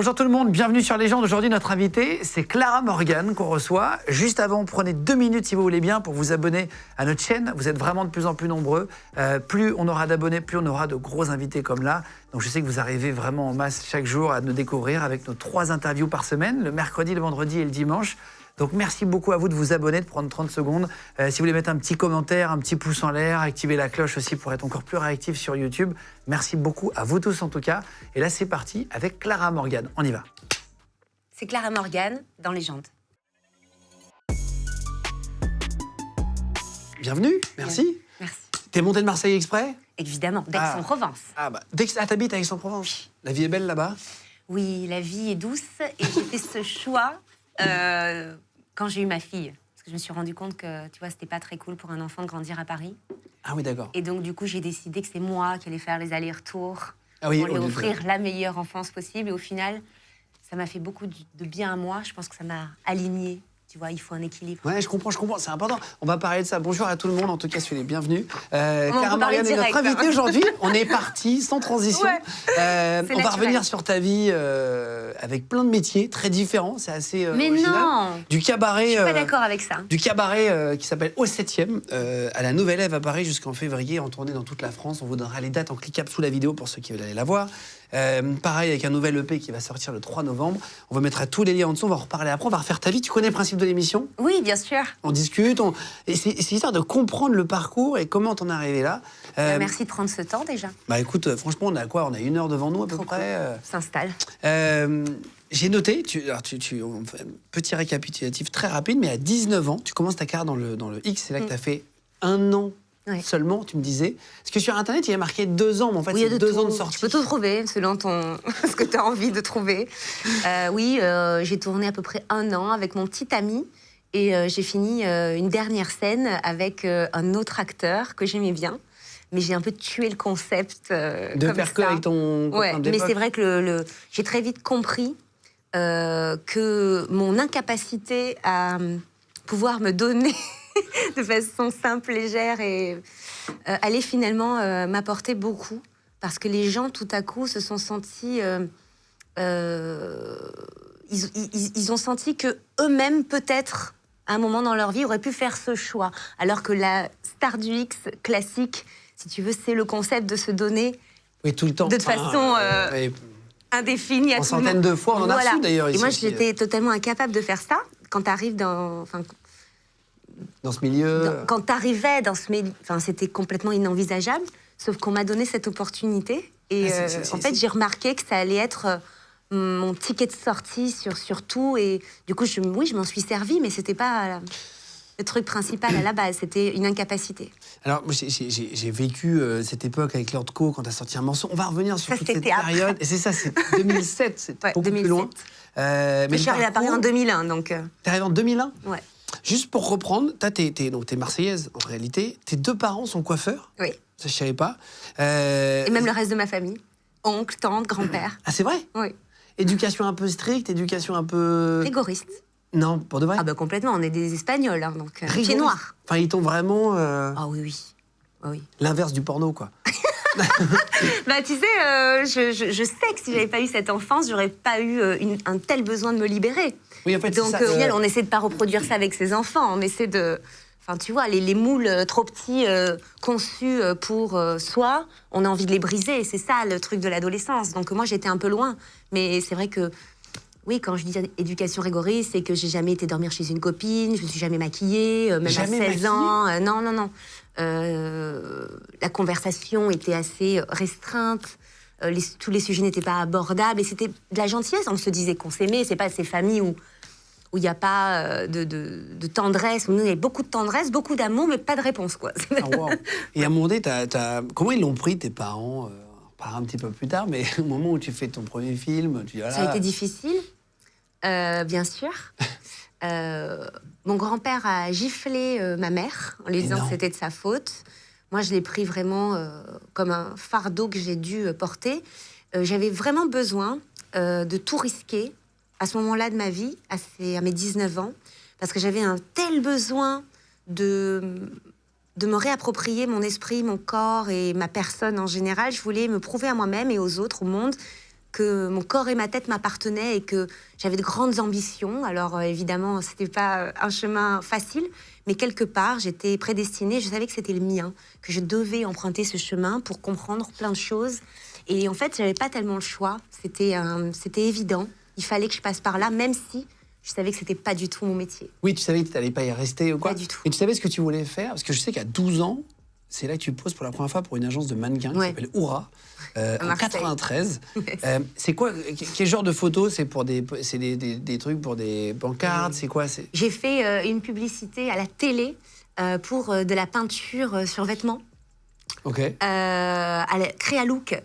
Bonjour tout le monde, bienvenue sur Légende. Aujourd'hui, notre invitée, c'est Clara Morgan qu'on reçoit. Juste avant, prenez 2 minutes si vous voulez bien pour vous abonner à notre chaîne. Vous êtes vraiment de plus en plus nombreux. Plus on aura d'abonnés, plus on aura de gros invités comme là. Donc je sais que vous arrivez vraiment en masse chaque jour à nous découvrir avec nos 3 interviews par semaine, le mercredi, le vendredi et le dimanche. Donc merci beaucoup à vous de vous abonner, de prendre 30 secondes. Si vous voulez mettre un petit commentaire, un petit pouce en l'air, activer la cloche aussi pour être encore plus réactif sur YouTube. Merci beaucoup à vous tous en tout cas. Et là c'est parti avec Clara Morgan. On y va. C'est Clara Morgan dans Légende. Bienvenue, merci. Merci. T'es montée de Marseille exprès? Évidemment, d'Aix-en-Provence. T'habites à Aix-en-Provence. La vie est belle là-bas? Oui, la vie est douce et j'ai fait ce choix quand j'ai eu ma fille. Parce que je me suis rendu compte que, tu vois, c'était pas très cool pour un enfant de grandir à Paris. Ah oui, d'accord. Et donc, du coup, j'ai décidé que c'est moi qui allais faire les allers-retours pour lui offrir la meilleure enfance possible. Et au final, ça m'a fait beaucoup de bien à moi. Je pense que ça m'a alignée. Tu vois, il faut un équilibre. Ouais, je comprends, c'est important. On va parler de ça. Bonjour à tout le monde, en tout cas, soyez les bienvenus. Clara Morgan est notre invitée aujourd'hui. On est parti, sans transition. Ouais, on va revenir sur ta vie avec plein de métiers très différents. C'est assez Mais original. non, Du cabaret. je suis pas d'accord avec ça. Du cabaret qui s'appelle Au 7e, à la Nouvelle Ève à Paris jusqu'en février, en tournée dans toute la France. On vous donnera les dates en cliquable sous la vidéo pour ceux qui veulent aller la voir. Pareil avec un nouvel EP qui va sortir le 3 novembre. On va mettre tous les liens en dessous, on va en reparler après, on va refaire ta vie. Tu connais le principe de l'émission? Oui, bien sûr. On discute, et c'est histoire de comprendre le parcours et comment t'en es arrivé là. Merci de prendre ce temps déjà. Bah écoute, franchement, on a quoi? On a 1 heure devant nous à peu près. S'installe. J'ai noté, on fait un petit récapitulatif très rapide, mais à 19 ans, tu commences ta carrière dans le X, c'est là que tu as fait 1 an. Ouais. Seulement, tu me disais. Parce que sur Internet, il y a marqué 2 ans, mais en fait, Oui, c'est 2 ans de sortie. Tu peux tout trouver selon ce que tu as envie de trouver. J'ai tourné à peu près 1 an avec mon petit ami et j'ai fini une dernière scène avec un autre acteur que j'aimais bien. Mais j'ai un peu tué le concept de comme faire ça. que avec ton copain d'époque. Mais c'est vrai que j'ai très vite compris que mon incapacité à pouvoir me donner de façon simple, légère et allait finalement m'apporter beaucoup parce que les gens tout à coup se sont sentis ils ont senti que eux-mêmes peut-être à un moment dans leur vie auraient pu faire ce choix alors que la star du X classique, si tu veux, c'est le concept de se donner tout le temps de façon indéfinie à en tout le monde. centaines de fois, on en a reçu d'ailleurs ici. Et moi j'étais totalement incapable de faire ça quand tu arrives dans ce milieu. Quand t'arrivais dans ce milieu, c'était complètement inenvisageable, sauf qu'on m'a donné cette opportunité. Et en fait, j'ai remarqué que ça allait être mon ticket de sortie sur tout. Et du coup, je m'en suis servie, mais c'était pas le truc principal à la base, c'était une incapacité. Alors, j'ai vécu cette époque avec Lord Co, quand t'as sorti un morceau. On va revenir sur toute cette période. Et c'est ça, c'est 2007, c'est beaucoup 2007. Plus loin. Mais je suis arrivée à Paris en 2001, donc... T'es arrivée en 2001? Ouais. Juste pour reprendre, t'es marseillaise en réalité. Tes 2 parents sont coiffeurs? Oui. Ça, je savais pas. Et même le reste de ma famille. Oncle, tante, grand-père. Ah, c'est vrai? Oui. Éducation un peu stricte, éducation un peu... Rigoriste. Non, pour de vrai? Ah bah complètement, on est des Espagnols, hein, donc pieds noirs. Enfin, ils t'ont vraiment... Ah oui. Oui. L'inverse du porno, quoi. Bah tu sais, je sais que si j'avais pas eu cette enfance, j'aurais pas eu un tel besoin de me libérer. Oui, en fait, donc ça, au final, on essaie de pas reproduire ça avec ses enfants. On essaie de, enfin tu vois, les moules trop petits conçus pour soi, on a envie de les briser. C'est ça le truc de l'adolescence. Donc moi j'étais un peu loin, mais c'est vrai que oui, quand je dis éducation rigoriste, c'est que j'ai jamais été dormir chez une copine, je me suis jamais maquillée, même jamais à 16 ans. Non. La conversation était assez restreinte. Tous les sujets n'étaient pas abordables et c'était de la gentillesse. On se disait qu'on s'aimait. C'est pas ces familles où il n'y a pas de tendresse. Nous, il y avait beaucoup de tendresse, beaucoup d'amour, mais pas de réponse, quoi. Ah, wow. Et à un moment donné, comment ils l'ont pris, tes parents? On parlera un petit peu plus tard, mais au moment où tu fais ton premier film, tu dis... Ça a été difficile, bien sûr. Mon grand-père a giflé ma mère en lui disant que c'était de sa faute. Moi, je l'ai pris vraiment comme un fardeau que j'ai dû porter. J'avais vraiment besoin de tout risquer à ce moment-là de ma vie, à mes 19 ans, parce que j'avais un tel besoin de me réapproprier mon esprit, mon corps et ma personne en général. Je voulais me prouver à moi-même et aux autres, au monde, que mon corps et ma tête m'appartenaient et que j'avais de grandes ambitions. Alors évidemment, c'était pas un chemin facile, mais quelque part, j'étais prédestinée. Je savais que c'était le mien, que je devais emprunter ce chemin pour comprendre plein de choses. Et en fait, j'avais pas tellement le choix. C'était évident. Il fallait que je passe par là, même si je savais que c'était pas du tout mon métier. Oui, tu savais que tu n'allais pas y rester ou quoi? Pas du tout. Et tu savais ce que tu voulais faire? Parce que je sais qu'à 12 ans, c'est là que tu poses pour la première fois pour une agence de mannequins qui s'appelle Oura, en 93. C'est quoi? Quel genre de photos? C'est pour des trucs pour des pancartes? C'est quoi? J'ai fait une publicité à la télé pour de la peinture sur vêtements. Ok. Créalook.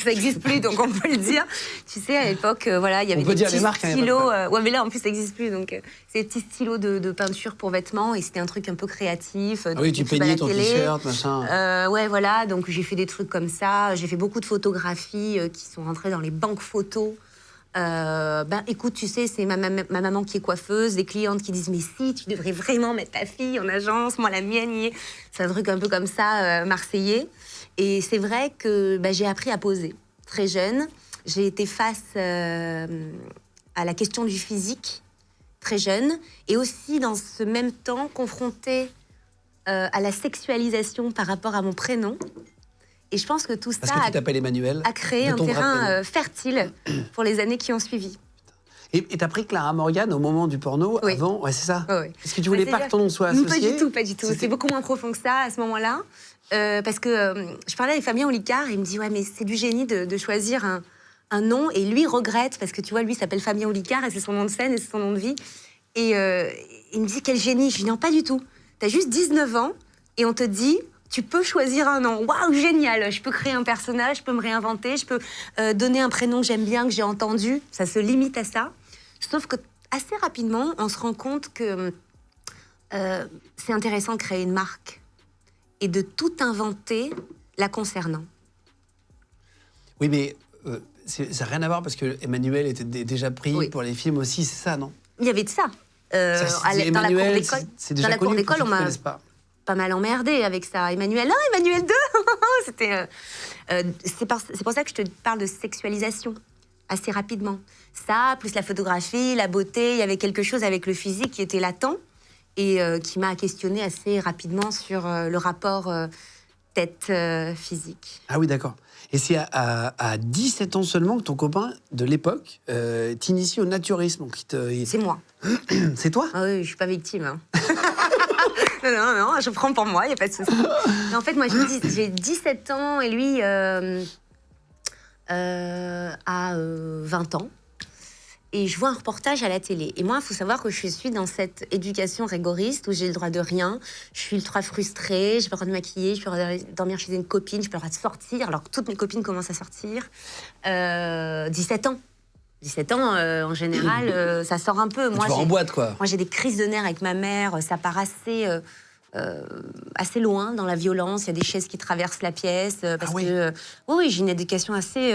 Ça n'existe plus, donc on peut le dire. Tu sais, à l'époque, voilà, il y avait des petits stylos. Ouais, mais là, en plus, ça n'existe plus. Donc, c'est des petits stylos de peinture pour vêtements. Et c'était un truc un peu créatif. Ah oui, tu peignais ton t-shirt, machin. Ouais, voilà. Donc, j'ai fait des trucs comme ça. J'ai fait beaucoup de photographies qui sont rentrées dans les banques photos. Écoute, tu sais, c'est ma maman qui est coiffeuse, des clientes qui disent « Mais si, tu devrais vraiment mettre ta fille en agence. Moi, la mienne, y est. » C'est un truc un peu comme ça, marseillais. Et c'est vrai que j'ai appris à poser. Très jeune, j'ai été face à la question du physique, très jeune, et aussi dans ce même temps confrontée à la sexualisation par rapport à mon prénom. Et je pense que tout ça a créé un terrain fertile pour les années qui ont suivi. Et t'as pris Clara Morgan au moment du porno, avant? Ouais, c'est ça. Est-ce que tu voulais pas que ton nom soit associé? Pas du tout. C'est beaucoup moins profond que ça à ce moment-là. Parce que je parlais avec Fabien Olicard et il me dit « Ouais, mais c'est du génie de choisir un nom. » Et lui regrette, parce que tu vois, lui s'appelle Fabien Olicard et c'est son nom de scène et c'est son nom de vie. Et il me dit « Quel génie !» Je dis « Non, pas du tout. T'as juste 19 ans et on te dit « Tu peux choisir un nom. Waouh, génial! Je peux créer un personnage, je peux me réinventer, je peux donner un prénom que j'aime bien, que j'ai entendu. » Ça se limite à ça. Sauf que assez rapidement, on se rend compte que c'est intéressant de créer une marque et de tout inventer la concernant. Oui, mais ça n'a rien à voir parce que Emmanuel était déjà pris pour les films aussi, c'est ça, non? Il y avait de ça. Dans la cour d'école, on m'a pas mal emmerdé avec ça. Emmanuel 1, Emmanuel 2 C'était, c'est pour ça que je te parle de sexualisation assez rapidement. Ça, plus la photographie, la beauté, il y avait quelque chose avec le physique qui était latent et qui m'a questionné assez rapidement sur le rapport tête-physique. Ah oui, d'accord. Et c'est à 17 ans seulement que ton copain de l'époque t'initie au naturisme. C'est moi. C'est toi? Ah oui, je ne suis pas victime. Hein. non, je prends pour moi, il n'y a pas de souci. Mais en fait, moi, j'ai 17 ans et lui a 20 ans. Et je vois un reportage à la télé. Et moi, il faut savoir que je suis dans cette éducation rigoriste où j'ai le droit de rien. Je suis ultra frustrée, j'ai pas le droit de me maquiller, je peux pas dormir chez une copine, je peux pas le droit de sortir, alors que toutes mes copines commencent à sortir. 17 ans. 17 ans, en général, ça sort un peu. Moi, tu vas en boîte, quoi. Moi, j'ai des crises de nerfs avec ma mère. Ça part assez loin dans la violence. Il y a des chaises qui traversent la pièce. Parce que, oui, j'ai une éducation assez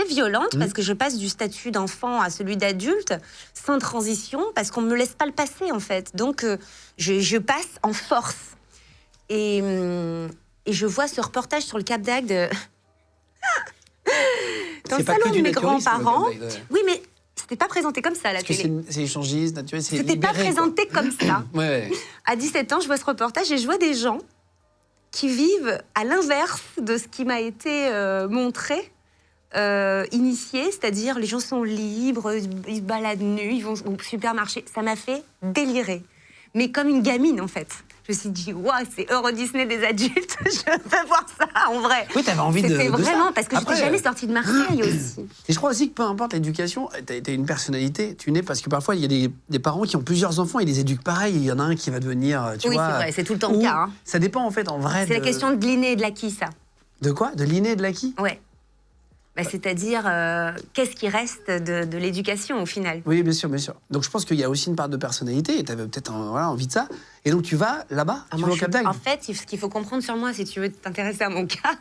violente parce que je passe du statut d'enfant à celui d'adulte sans transition parce qu'on ne me laisse pas le passer, en fait. Donc, je passe en force. Et je vois ce reportage sur le Cap d'Agde dans le salon de mes grands-parents. Oui, mais c'était pas présenté comme ça à la télé. C'est échangiste, naturel, c'est libéré. C'était pas présenté comme ça. Ouais. À 17 ans, je vois ce reportage et je vois des gens qui vivent à l'inverse de ce qui m'a été montré, initié, c'est-à-dire les gens sont libres, ils se baladent nus, ils vont au supermarché. Ça m'a fait délirer. Mais comme une gamine, en fait. Je me suis dit, waouh, c'est Euro Disney des adultes, je veux voir ça en vrai. Oui, t'avais envie de ça. C'était vraiment, parce que j'étais jamais sortie de Marseille aussi. Et je crois aussi que peu importe l'éducation, t'as une personnalité, tu nais, parce que parfois, il y a des parents qui ont plusieurs enfants, ils les éduquent pareil, il y en a un qui va devenir, tu vois... Oui, c'est vrai, c'est tout le temps le cas. Hein. Ça dépend, en fait, en vrai. C'est la question de l'inné et de l'acquis, ça. De quoi? De l'inné et de l'acquis? Ouais. C'est-à-dire, qu'est-ce qui reste de l'éducation, au final? Oui, bien sûr, bien sûr. Donc, je pense qu'il y a aussi une part de personnalité, et tu avais peut-être envie de ça. Et donc, tu vas là-bas, tu vas au Cap d'Agde. En fait, ce qu'il faut comprendre sur moi, si tu veux t'intéresser à mon cas,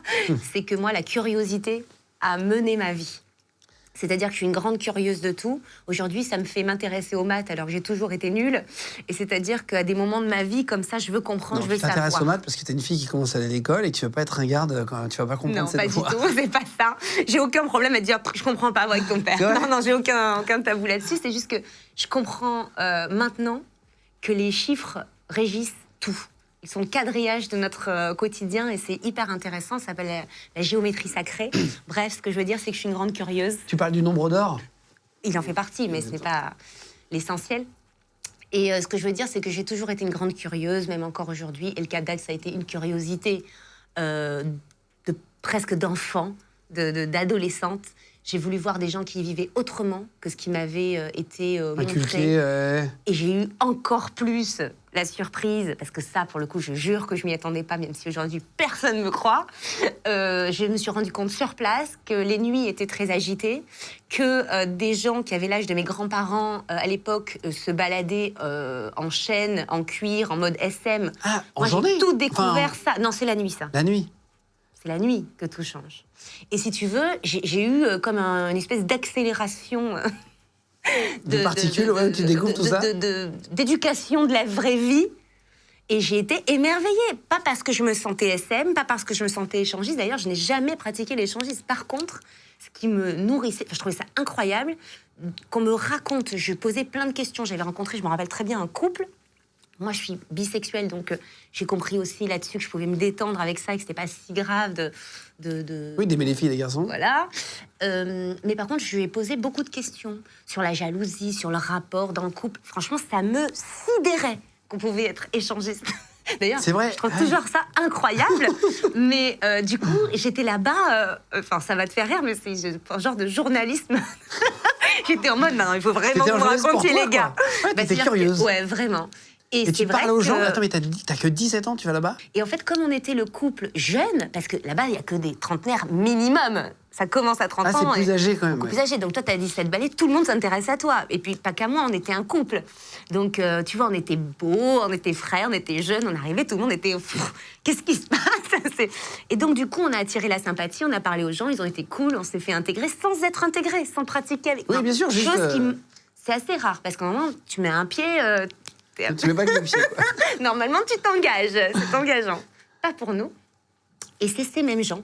c'est que moi, la curiosité a mené ma vie. C'est-à-dire que je suis une grande curieuse de tout. Aujourd'hui, ça me fait m'intéresser aux maths alors que j'ai toujours été nulle. Et c'est-à-dire qu'à des moments de ma vie, comme ça, je veux comprendre, Non, je veux tu t'intéresses savoir. aux maths parce que t'es une fille qui commence à aller à l'école et que tu veux pas être ringarde quand tu vas pas comprendre Non, cette pas voix. du tout, c'est pas ça. J'ai aucun problème à dire je comprends pas avec ton père. C'est vrai Non, j'ai aucun tabou là-dessus. C'est juste que je comprends maintenant que les chiffres régissent tout. Ils sont le quadrillage de notre quotidien et c'est hyper intéressant. Ça s'appelle la géométrie sacrée. Bref, ce que je veux dire, c'est que je suis une grande curieuse. Tu parles du nombre d'or? Il en fait partie, mais ce n'est pas l'essentiel. Et ce que je veux dire, c'est que j'ai toujours été une grande curieuse, même encore aujourd'hui. Et le Cap d'Agde, ça a été une curiosité presque d'enfant, d'adolescente. J'ai voulu voir des gens qui vivaient autrement que ce qui m'avait été montré. Et j'ai eu encore plus la surprise, parce que ça, pour le coup, je jure que je m'y attendais pas, même si aujourd'hui personne ne me croit. Je me suis rendu compte sur place que les nuits étaient très agitées, que des gens qui avaient l'âge de mes grands-parents à l'époque se baladaient en chaîne, en cuir, en mode SM. Ah, en Moi, journée? j'ai tout découvert ça. Non, c'est la nuit, ça. La nuit? C'est la nuit que tout change. Et si tu veux, j'ai eu comme une espèce d'accélération de particules, ouais, tu découvres tout ça? D'éducation de la vraie vie. Et j'ai été émerveillée. Pas parce que je me sentais SM, pas parce que je me sentais échangiste. D'ailleurs, je n'ai jamais pratiqué l'échangiste. Par contre, ce qui me nourrissait, je trouvais ça incroyable, qu'on me raconte. Je posais plein de questions. J'avais rencontré, je me rappelle très bien, un couple. Moi, je suis bisexuelle, donc j'ai compris aussi là-dessus que je pouvais me détendre avec ça et que c'était pas si grave Oui, d'aimer les filles et les garçons. Voilà. Mais par contre, je lui ai posé beaucoup de questions sur la jalousie, sur le rapport dans le couple. Franchement, ça me sidérait qu'on pouvait être échangiste. D'ailleurs, c'est vrai. Je trouve toujours ça incroyable. Mais du coup, j'étais là-bas. Enfin, ça va te faire rire, mais c'est un genre de journalisme. J'étais en mode, non, il faut vraiment que vous racontiez, les gars. Ouais, t'étais curieuse. Ouais, vraiment. Et tu parles aux gens. Attends, mais t'as que 17 ans, tu vas là-bas? Et en fait, comme on était le couple jeune, parce que là-bas, il n'y a que des trentenaires minimum. Ça commence à 30 ans. Ah, c'est plus âgé quand même. Beaucoup plus âgé. Donc toi, t'as 17 balais, tout le monde s'intéresse à toi. Et puis, pas qu'à moi, on était un couple. Donc, tu vois, on était beaux, on était frères, on était jeunes, on arrivait, tout le monde était... Qu'est-ce qui se passe? Et donc, du coup, on a attiré la sympathie, on a parlé aux gens, ils ont été cool, on s'est fait intégrer sans être intégrés, sans pratiquer. Oui, bien sûr, juste... C'est assez rare, parce qu'à un moment, tu mets un pied... Tu mets pas que le pied, quoi. Normalement, tu t'engages. C'est engageant. Pas pour nous. Et c'est ces mêmes gens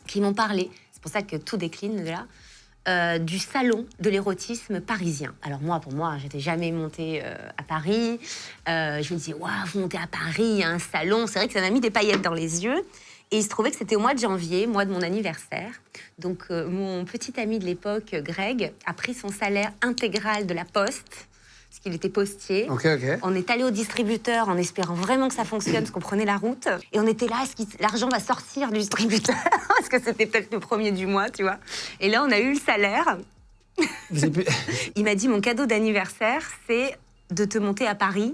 qui m'ont parlé, c'est pour ça que tout décline de là, du salon de l'érotisme parisien. Alors moi, pour moi, j'étais jamais montée à Paris. Je me disais, waouh, vous montez à Paris, il y a un salon. C'est vrai que ça m'a mis des paillettes dans les yeux. Et il se trouvait que c'était au mois de janvier, mois de mon anniversaire. Donc mon petit ami de l'époque, Greg, a pris son salaire intégral de la Poste, parce qu'il était postier. Okay. On est allé au distributeur en espérant vraiment que ça fonctionne, parce qu'on prenait la route. Et on était là, l'argent va sortir du distributeur parce que c'était peut-être le premier du mois, tu vois. Et là, on a eu le salaire. Il m'a dit, mon cadeau d'anniversaire, c'est de te monter à Paris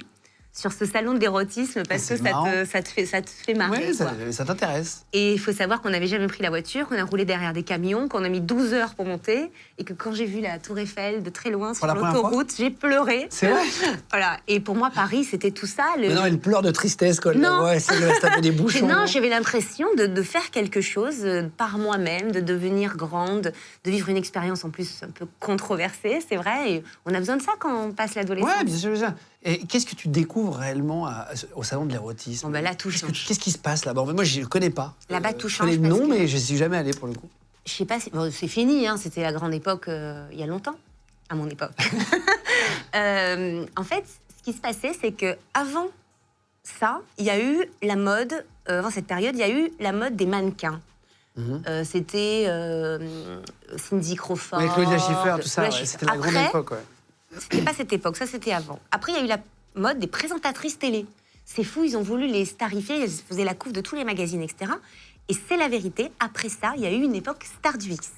sur ce salon de l'érotisme, parce que ça te fait marrer. Oui, ça t'intéresse. Et il faut savoir qu'on n'avait jamais pris la voiture, qu'on a roulé derrière des camions, qu'on a mis 12 heures pour monter, et que quand j'ai vu la Tour Eiffel de très loin sur l'autoroute, j'ai pleuré. C'est vrai. Voilà. Et pour moi, Paris, c'était tout ça. Mais non, elle pleure de tristesse quand elle non. Ouais, ça lui reste un peu des bouchons. Non, j'avais l'impression de faire quelque chose par moi-même, de devenir grande, de vivre une expérience en plus un peu controversée, c'est vrai. Et on a besoin de ça quand on passe l'adolescence. Ouais, bien sûr. Et qu'est-ce que tu découvres réellement au salon de l'érotisme? Bon, bah là, tout change. Qu'est-ce qui se passe là-bas? Moi, je ne connais pas. Là-bas, tout change. Je connais le nom, mais je ne suis jamais allée pour le coup. Je sais pas, c'est fini, hein, c'était la grande époque il y a longtemps, à mon époque. En fait, ce qui se passait, c'est que avant ça, il y a eu la mode, avant cette période, il y a eu la mode des mannequins. C'était Cindy Crawford. Oui, Claudia Schiffer, tout ça, ouais, c'était la grande époque. Ouais. C'était pas cette époque, ça c'était avant. Après, il y a eu la mode des présentatrices télé. C'est fou, ils ont voulu les starifier, ils faisaient la couve de tous les magazines, etc. Et c'est la vérité, après ça, il y a eu une époque Star du X.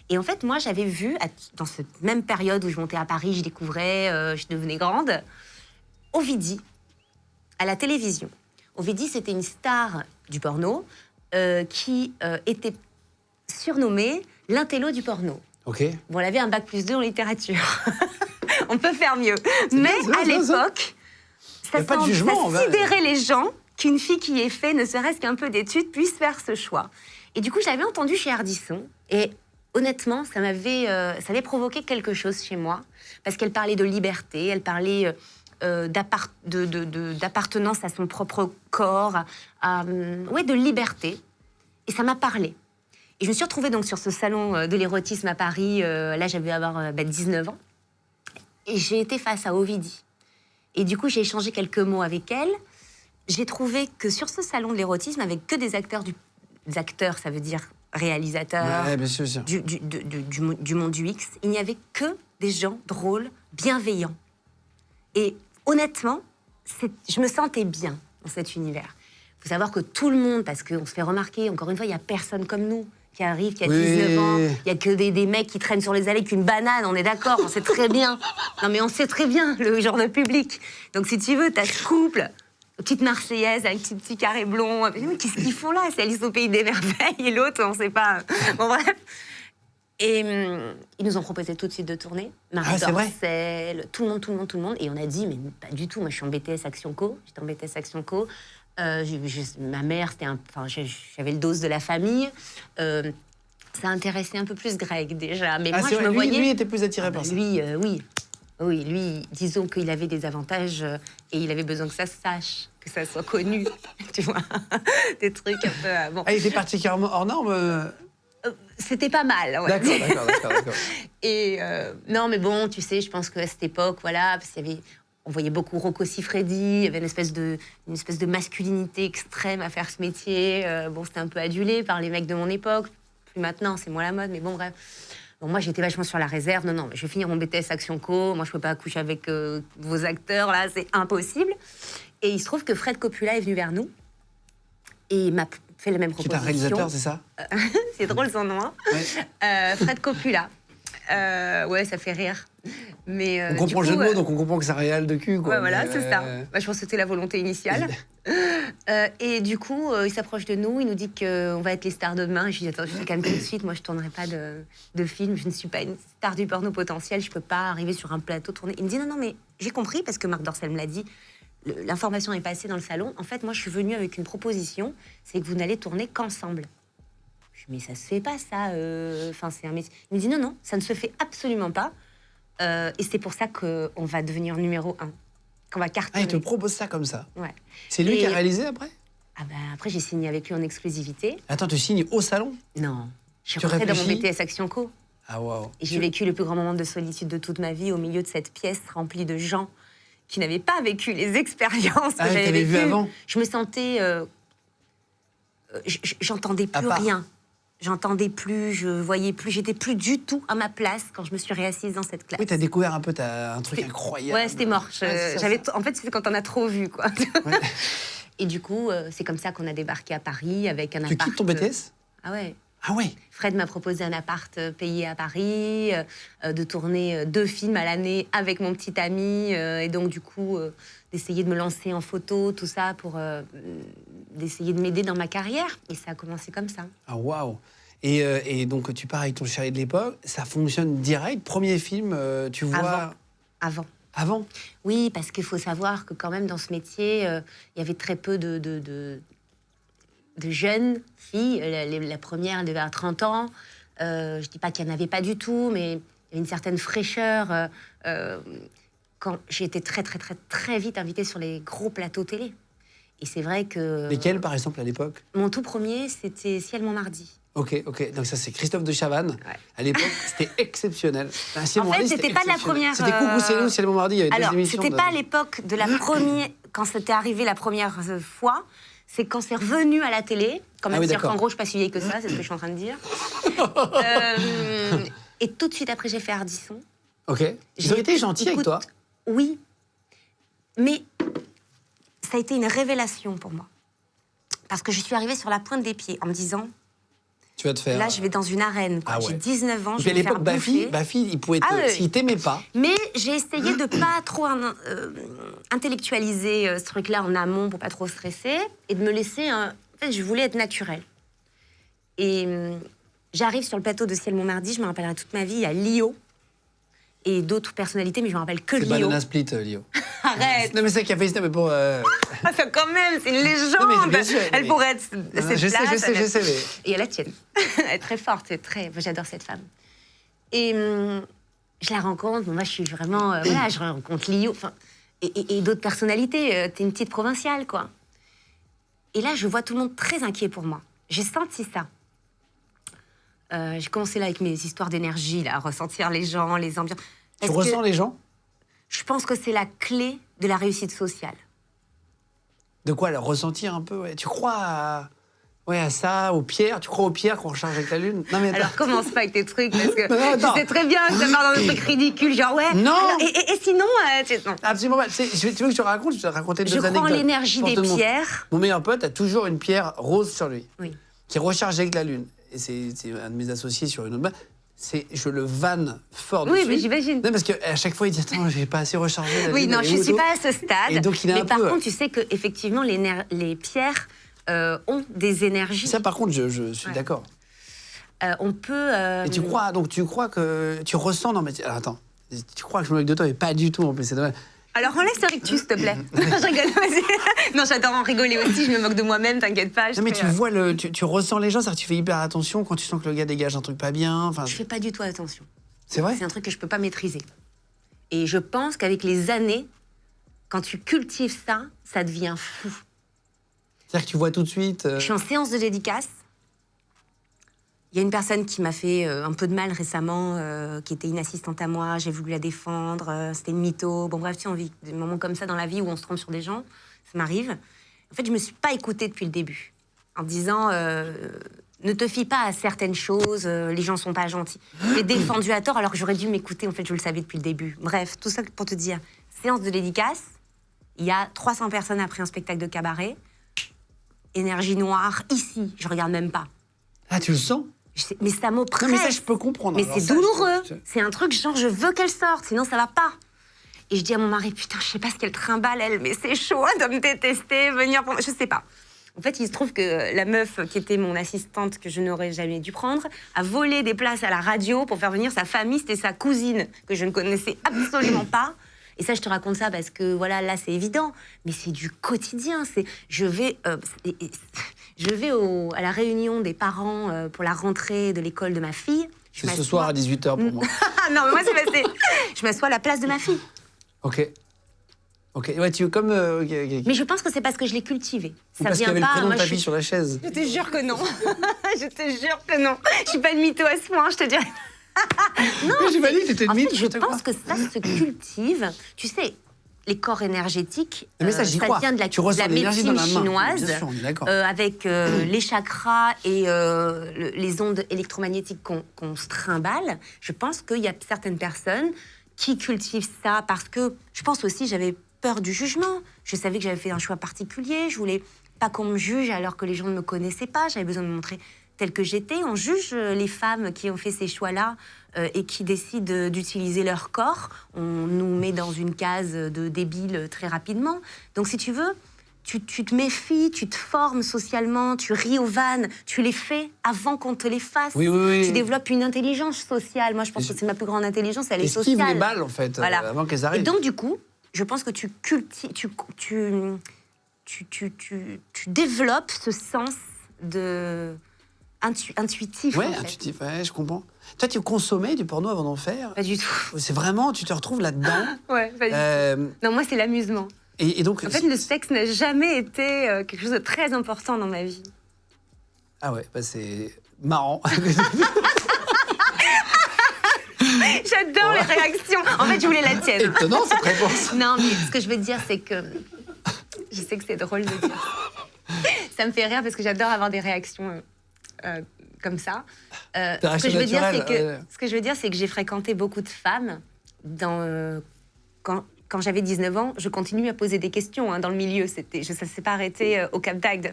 Et en fait, moi, j'avais vu, dans cette même période où je montais à Paris, je découvrais, je devenais grande, Ovidie, à la télévision. Ovidie, c'était une star du porno qui était surnommée l'intello du porno. Ok. Bon, elle avait un bac+2 en littérature. On peut faire mieux. Mais à l'époque, ça sidérait les gens qu'une fille qui ait fait ne serait-ce qu'un peu d'études puisse faire ce choix. Et du coup, je l'avais entendu chez Ardisson. Et honnêtement, ça avait provoqué quelque chose chez moi, parce qu'elle parlait de liberté, elle parlait d'appartenance à son propre corps, ouais, de liberté, et ça m'a parlé. Et je me suis retrouvée donc sur ce salon de l'érotisme à Paris, là j'avais avoir 19 ans, et j'ai été face à Ovidie. Et du coup, j'ai échangé quelques mots avec elle. J'ai trouvé que sur ce salon de l'érotisme, avec que des acteurs, des acteurs, ça veut dire réalisateurs, Ouais, bien sûr, bien sûr. du monde du X, il n'y avait que des gens drôles, bienveillants. Et honnêtement, je me sentais bien dans cet univers. Il faut savoir que tout le monde, parce qu'on se fait remarquer, encore une fois, il n'y a personne comme nous qui arrive, qui a 19 ans. Il n'y a que des mecs qui traînent sur les allées avec une banane, on est d'accord, on sait très bien. Non mais on sait très bien le genre de public. Donc si tu veux, t'as ce couple, petite Marseillaise avec petit carré blond. Mais qu'est-ce qu'ils font là? C'est Alice au pays des merveilles et l'autre, on ne sait pas. Bon bref. Et ils nous ont proposé tout de suite de tourner. Marc Dorcel, tout le monde. Et on a dit, mais pas du tout, moi je suis en BTS Action Co. J'étais en BTS Action Co. Ma mère, j'avais le dos de la famille. Ça intéressait un peu plus Greg déjà. Mais moi, je me voyais. Lui était plus attiré par ça. Lui, oui. Oui, lui, disons qu'il avait des avantages et il avait besoin que ça se sache, que ça soit connu. Tu vois, des trucs un peu. Bon. Ah, il était particulièrement hors norme. C'était pas mal. Ouais. D'accord. Et non, mais bon, tu sais, je pense qu'à cette époque, voilà, parce qu'il y avait. On voyait beaucoup Rocco Siffredi, il y avait une espèce de masculinité extrême à faire ce métier. Bon, c'était un peu adulé par les mecs de mon époque. Plus maintenant, c'est moins la mode, mais bon, bref. Bon, moi, j'étais vachement sur la réserve. Non, je vais finir mon BTS Action Co. Moi, je peux pas coucher avec vos acteurs, là, c'est impossible. Et il se trouve que Fred Coppola est venu vers nous et il m'a fait la même proposition. Qui est un réalisateur, c'est ça? C'est drôle son nom, hein. Ouais. Fred Coppola. Ouais, ça fait rire. Mais, on comprend le jeu de mots, donc on comprend que c'est un réel de cul, quoi. Ouais, voilà, c'est ça. Bah, je pense que c'était la volonté initiale. Et du coup, il s'approche de nous, il nous dit qu'on va être les stars de demain. Je lui dis, attends, je te calme tout de suite, moi je ne tournerai pas de film, je ne suis pas une star du porno potentiel, je ne peux pas arriver sur un plateau tourner. Il me dit, non, mais j'ai compris, parce que Marc Dorcel me l'a dit, l'information est passée dans le salon. En fait, moi je suis venue avec une proposition, c'est que vous n'allez tourner qu'ensemble. Je dis, mais ça se fait pas, ça. C'est un métier. Il me dit, non, ça ne se fait absolument pas. Et c'est pour ça qu'on va devenir numéro 1, qu'on va cartonner. Ah, il te propose ça comme ça? Ouais. C'est lui qui a réalisé après? Ah ben, après, j'ai signé avec lui en exclusivité. Attends, tu signes au salon? Non. Je suis rentrée dans mon BTS Action Co. Ah, waouh. Et j'ai vécu le plus grand moment de solitude de toute ma vie au milieu de cette pièce remplie de gens qui n'avaient pas vécu les expériences que j'avais vécues. Vu avant? Je me sentais... j'entendais plus rien. J'entendais plus, je voyais plus, j'étais plus du tout à ma place quand je me suis réassise dans cette classe. Oui, t'as découvert un peu un truc incroyable. Ouais, c'était mort. En fait, c'est quand on a trop vu, quoi. Ouais. Et du coup, c'est comme ça qu'on a débarqué à Paris avec un appart. Tu quittes ton BTS? Ah ouais. Ah ouais. Fred m'a proposé un appart payé à Paris, de tourner 2 films à l'année avec mon petit ami, et donc du coup d'essayer de me lancer en photo, tout ça, pour d'essayer de m'aider dans ma carrière. Et ça a commencé comme ça. Ah waouh. Et donc tu pars avec ton chéri de l'époque, ça fonctionne direct. Premier film, tu vois. Avant? Oui, parce qu'il faut savoir que quand même dans ce métier, il y avait très peu de jeunes filles. La première, elle devait avoir 30 ans. Je ne dis pas qu'il n'y en avait pas du tout, mais il y avait une certaine fraîcheur. Quand j'ai été très vite invitée sur les gros plateaux télé. Et c'est vrai que... Lesquels, par exemple, à l'époque? Mon tout premier, c'était Ciel mon mardi. Ok. Donc ça, c'est Christophe de Chavannes. Ouais. À l'époque, c'était exceptionnel. En fait, c'était pas de la première... C'était Coucou, c'est nous, Ciel mon mardi. Il y avait Alors, des émissions. C'était pas à l'époque de la première... Quand c'était arrivé la première fois, c'est quand c'est revenu à la télé. Quand même, dire qu'en gros, je suis pas si vieille que ça, c'est ce que je suis en train de dire. Et tout de suite après, j'ai fait Ardisson. Ok. Ils ont été gentils avec toi? Oui. Mais ça a été une révélation pour moi. Parce que je suis arrivée sur la pointe des pieds en me disant... Tu vas te faire... Là, je vais dans une arène. Ah ouais. J'ai 19 ans, je vais me faire bouffer. Baffy, il pouvait s'il t'aimait pas. Mais j'ai essayé de pas trop intellectualiser ce truc-là en amont pour pas trop stresser et de me laisser... En fait, je voulais être naturelle. Et j'arrive sur le plateau de Ciel mon mardi, je me rappellerai toute ma vie, il y a Lio et d'autres personnalités, mais je me rappelle que Lio. C'est Banana Split, Lio. Arrête. Non, mais c'est qui a fait ça, mais pour. Ah, ça, quand même, c'est une légende. Non, mais bien sûr, elle mais- pourrait être cette Je place. sais, mais. Et elle la tienne. Elle est très forte, j'adore cette femme. Et je la rencontre, bon, moi je suis vraiment... voilà, je rencontre Lio, enfin, et d'autres personnalités. T'es une petite provinciale, quoi. Et là, je vois tout le monde très inquiet pour moi. J'ai senti ça. J'ai commencé là avec mes histoires d'énergie, là, à ressentir les gens, les ambiances. Tu ressens les gens? Je pense que c'est la clé de la réussite sociale. De quoi? Le ressentir un peu, ouais. Tu crois à... Ouais, à ça, aux pierres. Tu crois aux pierres qu'on recharge avec la lune? Non, mais attends. Alors commence pas avec tes trucs, parce que Non, attends. tu sais très bien que ça part dans des trucs ridicules, genre ouais. Non. Alors, et sinon, non. Absolument pas. Tu veux que je te raconte? Je vais te raconter deux Je anecdotes. crois en l'énergie Pour des te montrer. pierres. Mon meilleur pote a toujours une pierre rose sur lui, Oui. qui recharge avec la lune. Et c'est un de mes associés sur une autre base. Je le vanne fort Oui, dessus. mais j'imagine. Non, parce qu'à chaque fois, il dit attends, j'ai pas assez rechargé la Oui, lune. non, elle est je où, suis tout pas à ce stade. Et donc, il est mais un par peu, contre, tu sais que effectivement, les pierres ont des énergies. Ça, par contre, je suis d'accord. On peut. Et tu crois que tu ressens? Non, mais alors, attends. Tu crois que je me moque de toi, mais pas du tout en plus. C'est dommage. Alors enlève ce rictus, s'il te plaît. Je rigole, vas-y. Non, j'adore en rigoler aussi. Je me moque de moi-même, t'inquiète pas. Non, mais tu vois tu ressens les gens, c'est-à-dire que tu fais hyper attention quand tu sens que le gars dégage un truc pas bien. Enfin, Je fais pas du tout attention. c'est vrai. C'est un truc que je peux pas maîtriser. Et je pense qu'avec les années, quand tu cultives ça, ça devient fou. C'est-à-dire que tu vois tout de suite. Je suis en séance de dédicace. Il y a une personne qui m'a fait un peu de mal récemment, qui était une assistante à moi. J'ai voulu la défendre. C'était une mytho. Bon, bref, tu as envie des moments comme ça dans la vie où on se trompe sur des gens. Ça m'arrive. En fait, je me suis pas écoutée depuis le début. En disant, ne te fie pas à certaines choses, les gens sont pas gentils. J'ai défendu à tort alors que j'aurais dû m'écouter. En fait, je le savais depuis le début. Bref, tout ça pour te dire. Séance de dédicace. Il y a 300 personnes après un spectacle de cabaret. Énergie noire, ici. Je regarde même pas. Ah, tu le sens? Mais ça m'oppresse. Non, mais ça, je peux comprendre. Mais Alors c'est ça, douloureux. C'est un truc genre, je veux qu'elle sorte, sinon ça va pas. Et je dis à mon mari, putain, je sais pas ce qu'elle trimballe, elle, mais c'est chaud de me détester, venir pour moi. Je sais pas. En fait, il se trouve que la meuf qui était mon assistante, que je n'aurais jamais dû prendre, a volé des places à la radio pour faire venir sa famille. C'était sa cousine, que je ne connaissais absolument pas. Et ça, je te raconte ça parce que, voilà, là, c'est évident. Mais c'est du quotidien. Je vais à la réunion des parents pour la rentrée de l'école de ma fille. C'est ce soir à 18h pour moi. Non, mais moi, c'est passé. Je m'assois à la place de ma fille. Ok. Ok. Ouais, tu veux comme. Ok. Mais je pense que c'est parce que je l'ai cultivé. Ou Ça parce qu'il y vient avait pas. le prénom moi, de ta je fille suis- sur la chaise. Je te jure que non. Je te jure que non. Je suis pas une mytho à ce point, je te dirais. Non. J'ai pas dit que t'étais une En mythe, fait, je te pense crois. que ça se cultive. Tu sais, les corps énergétiques, Mais ça, j'y crois. vient de la, Tu ressens de la l'énergie dans médecine la main. chinoise, Bien sûr, on est d'accord. avec les chakras et les ondes électromagnétiques qu'on se trimballe. Je pense qu'il y a certaines personnes qui cultivent ça parce que je pense aussi j'avais peur du jugement. Je savais que j'avais fait un choix particulier. Je voulais pas qu'on me juge alors que les gens ne me connaissaient pas. J'avais besoin de me montrer telle que j'étais. On juge les femmes qui ont fait ces choix-là et qui décident d'utiliser leur corps. On nous met dans une case de débiles très rapidement. Donc, si tu veux, tu te méfies, tu te formes socialement, tu ris aux vannes, tu les fais avant qu'on te les fasse. Oui, oui, oui. Tu développes une intelligence sociale. Moi, je pense que c'est ma plus grande intelligence, elle est Esquive sociale. les balles, en fait, Voilà. avant qu'elles Et arrivent. donc, du coup, je pense que tu développes ce sens de intuitif. Ouais, en fait. intuitif, ouais, je comprends. Toi, tu consommais du porno avant d'en faire? Pas du tout. C'est vraiment, tu te retrouves là-dedans. Ouais, pas du tout. Non, moi, c'est l'amusement. Et donc. En fait, le sexe n'a jamais été quelque chose de très important dans ma vie. Ah ouais, bah c'est marrant. J'adore les réactions. En fait, je voulais la tienne. Étonnant cette réponse. Non, mais ce que je veux dire, c'est que... Je sais que c'est drôle de dire. Ça me fait rire parce que j'adore avoir des réactions comme ça. Ce que je veux dire, c'est que, ce que je veux dire, c'est que j'ai fréquenté beaucoup de femmes quand j'avais 19 ans. Je continue à poser des questions dans le milieu. Ça ne s'est pas arrêté au Cap d'Agde.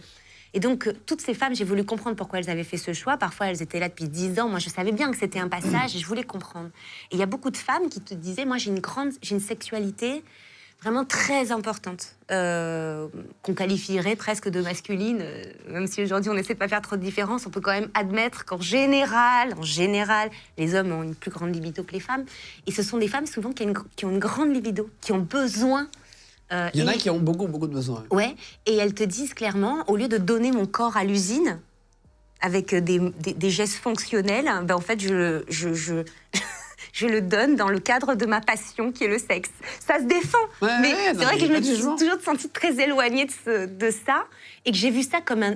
Et donc, toutes ces femmes, j'ai voulu comprendre pourquoi elles avaient fait ce choix. Parfois, elles étaient là depuis 10 ans. Moi, je savais bien que c'était un passage et je voulais comprendre. Et il y a beaucoup de femmes qui te disaient, moi, j'ai une sexualité vraiment très importante, qu'on qualifierait presque de masculine. Même si aujourd'hui, on essaie de pas faire trop de différence, on peut quand même admettre qu'en général, les hommes ont une plus grande libido que les femmes. Et ce sont des femmes, souvent, qui ont une grande libido, qui ont besoin Il y en a qui ont beaucoup, beaucoup de besoins. Ouais, et elles te disent clairement, au lieu de donner mon corps à l'usine, avec des gestes fonctionnels, ben en fait, je le donne dans le cadre de ma passion, qui est le sexe. Ça se défend, mais c'est vrai que je me suis toujours sentie très éloignée de ça, et que j'ai vu ça comme un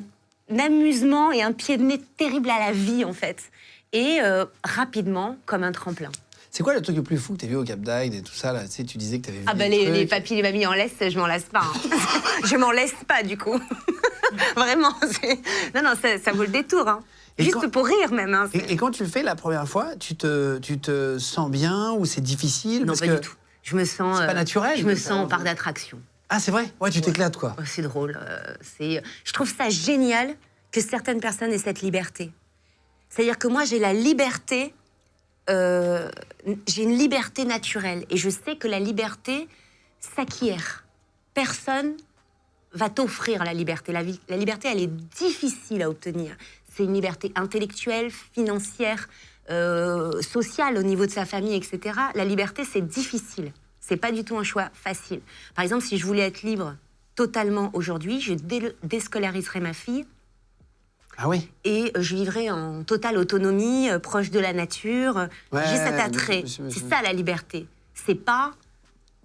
amusement et un pied de nez terrible à la vie, en fait. Et rapidement, comme un tremplin. C'est quoi le truc le plus fou que tu as vu au Cap d'Agde et tout ça là? Tu sais, tu disais que tu avais vu les papis, les mamies en laisse, je m'en lasse pas. Hein. Je m'en laisse pas, du coup. Vraiment. Non, ça vaut le détour. Hein. Juste pour rire, même. Hein, et quand tu le fais la première fois, tu te sens bien ou c'est difficile? Non, pas du tout. Je me sens... C'est pas naturel? Je me sens en parc d'attraction. Ah, c'est vrai? Ouais, tu t'éclates, quoi. Oh, c'est drôle. Je trouve ça génial que certaines personnes aient cette liberté. C'est-à-dire que moi, j'ai la liberté... j'ai une liberté naturelle. Et je sais que la liberté s'acquiert. Personne va t'offrir la liberté. La liberté, elle est difficile à obtenir. C'est une liberté intellectuelle, financière, sociale au niveau de sa famille, etc. La liberté, c'est difficile. C'est pas du tout un choix facile. Par exemple, si je voulais être libre totalement aujourd'hui, je déscolariserais ma fille. Ah oui. Et je vivrais en totale autonomie, proche de la nature. J'ai cet attrait. C'est ça la liberté. C'est pas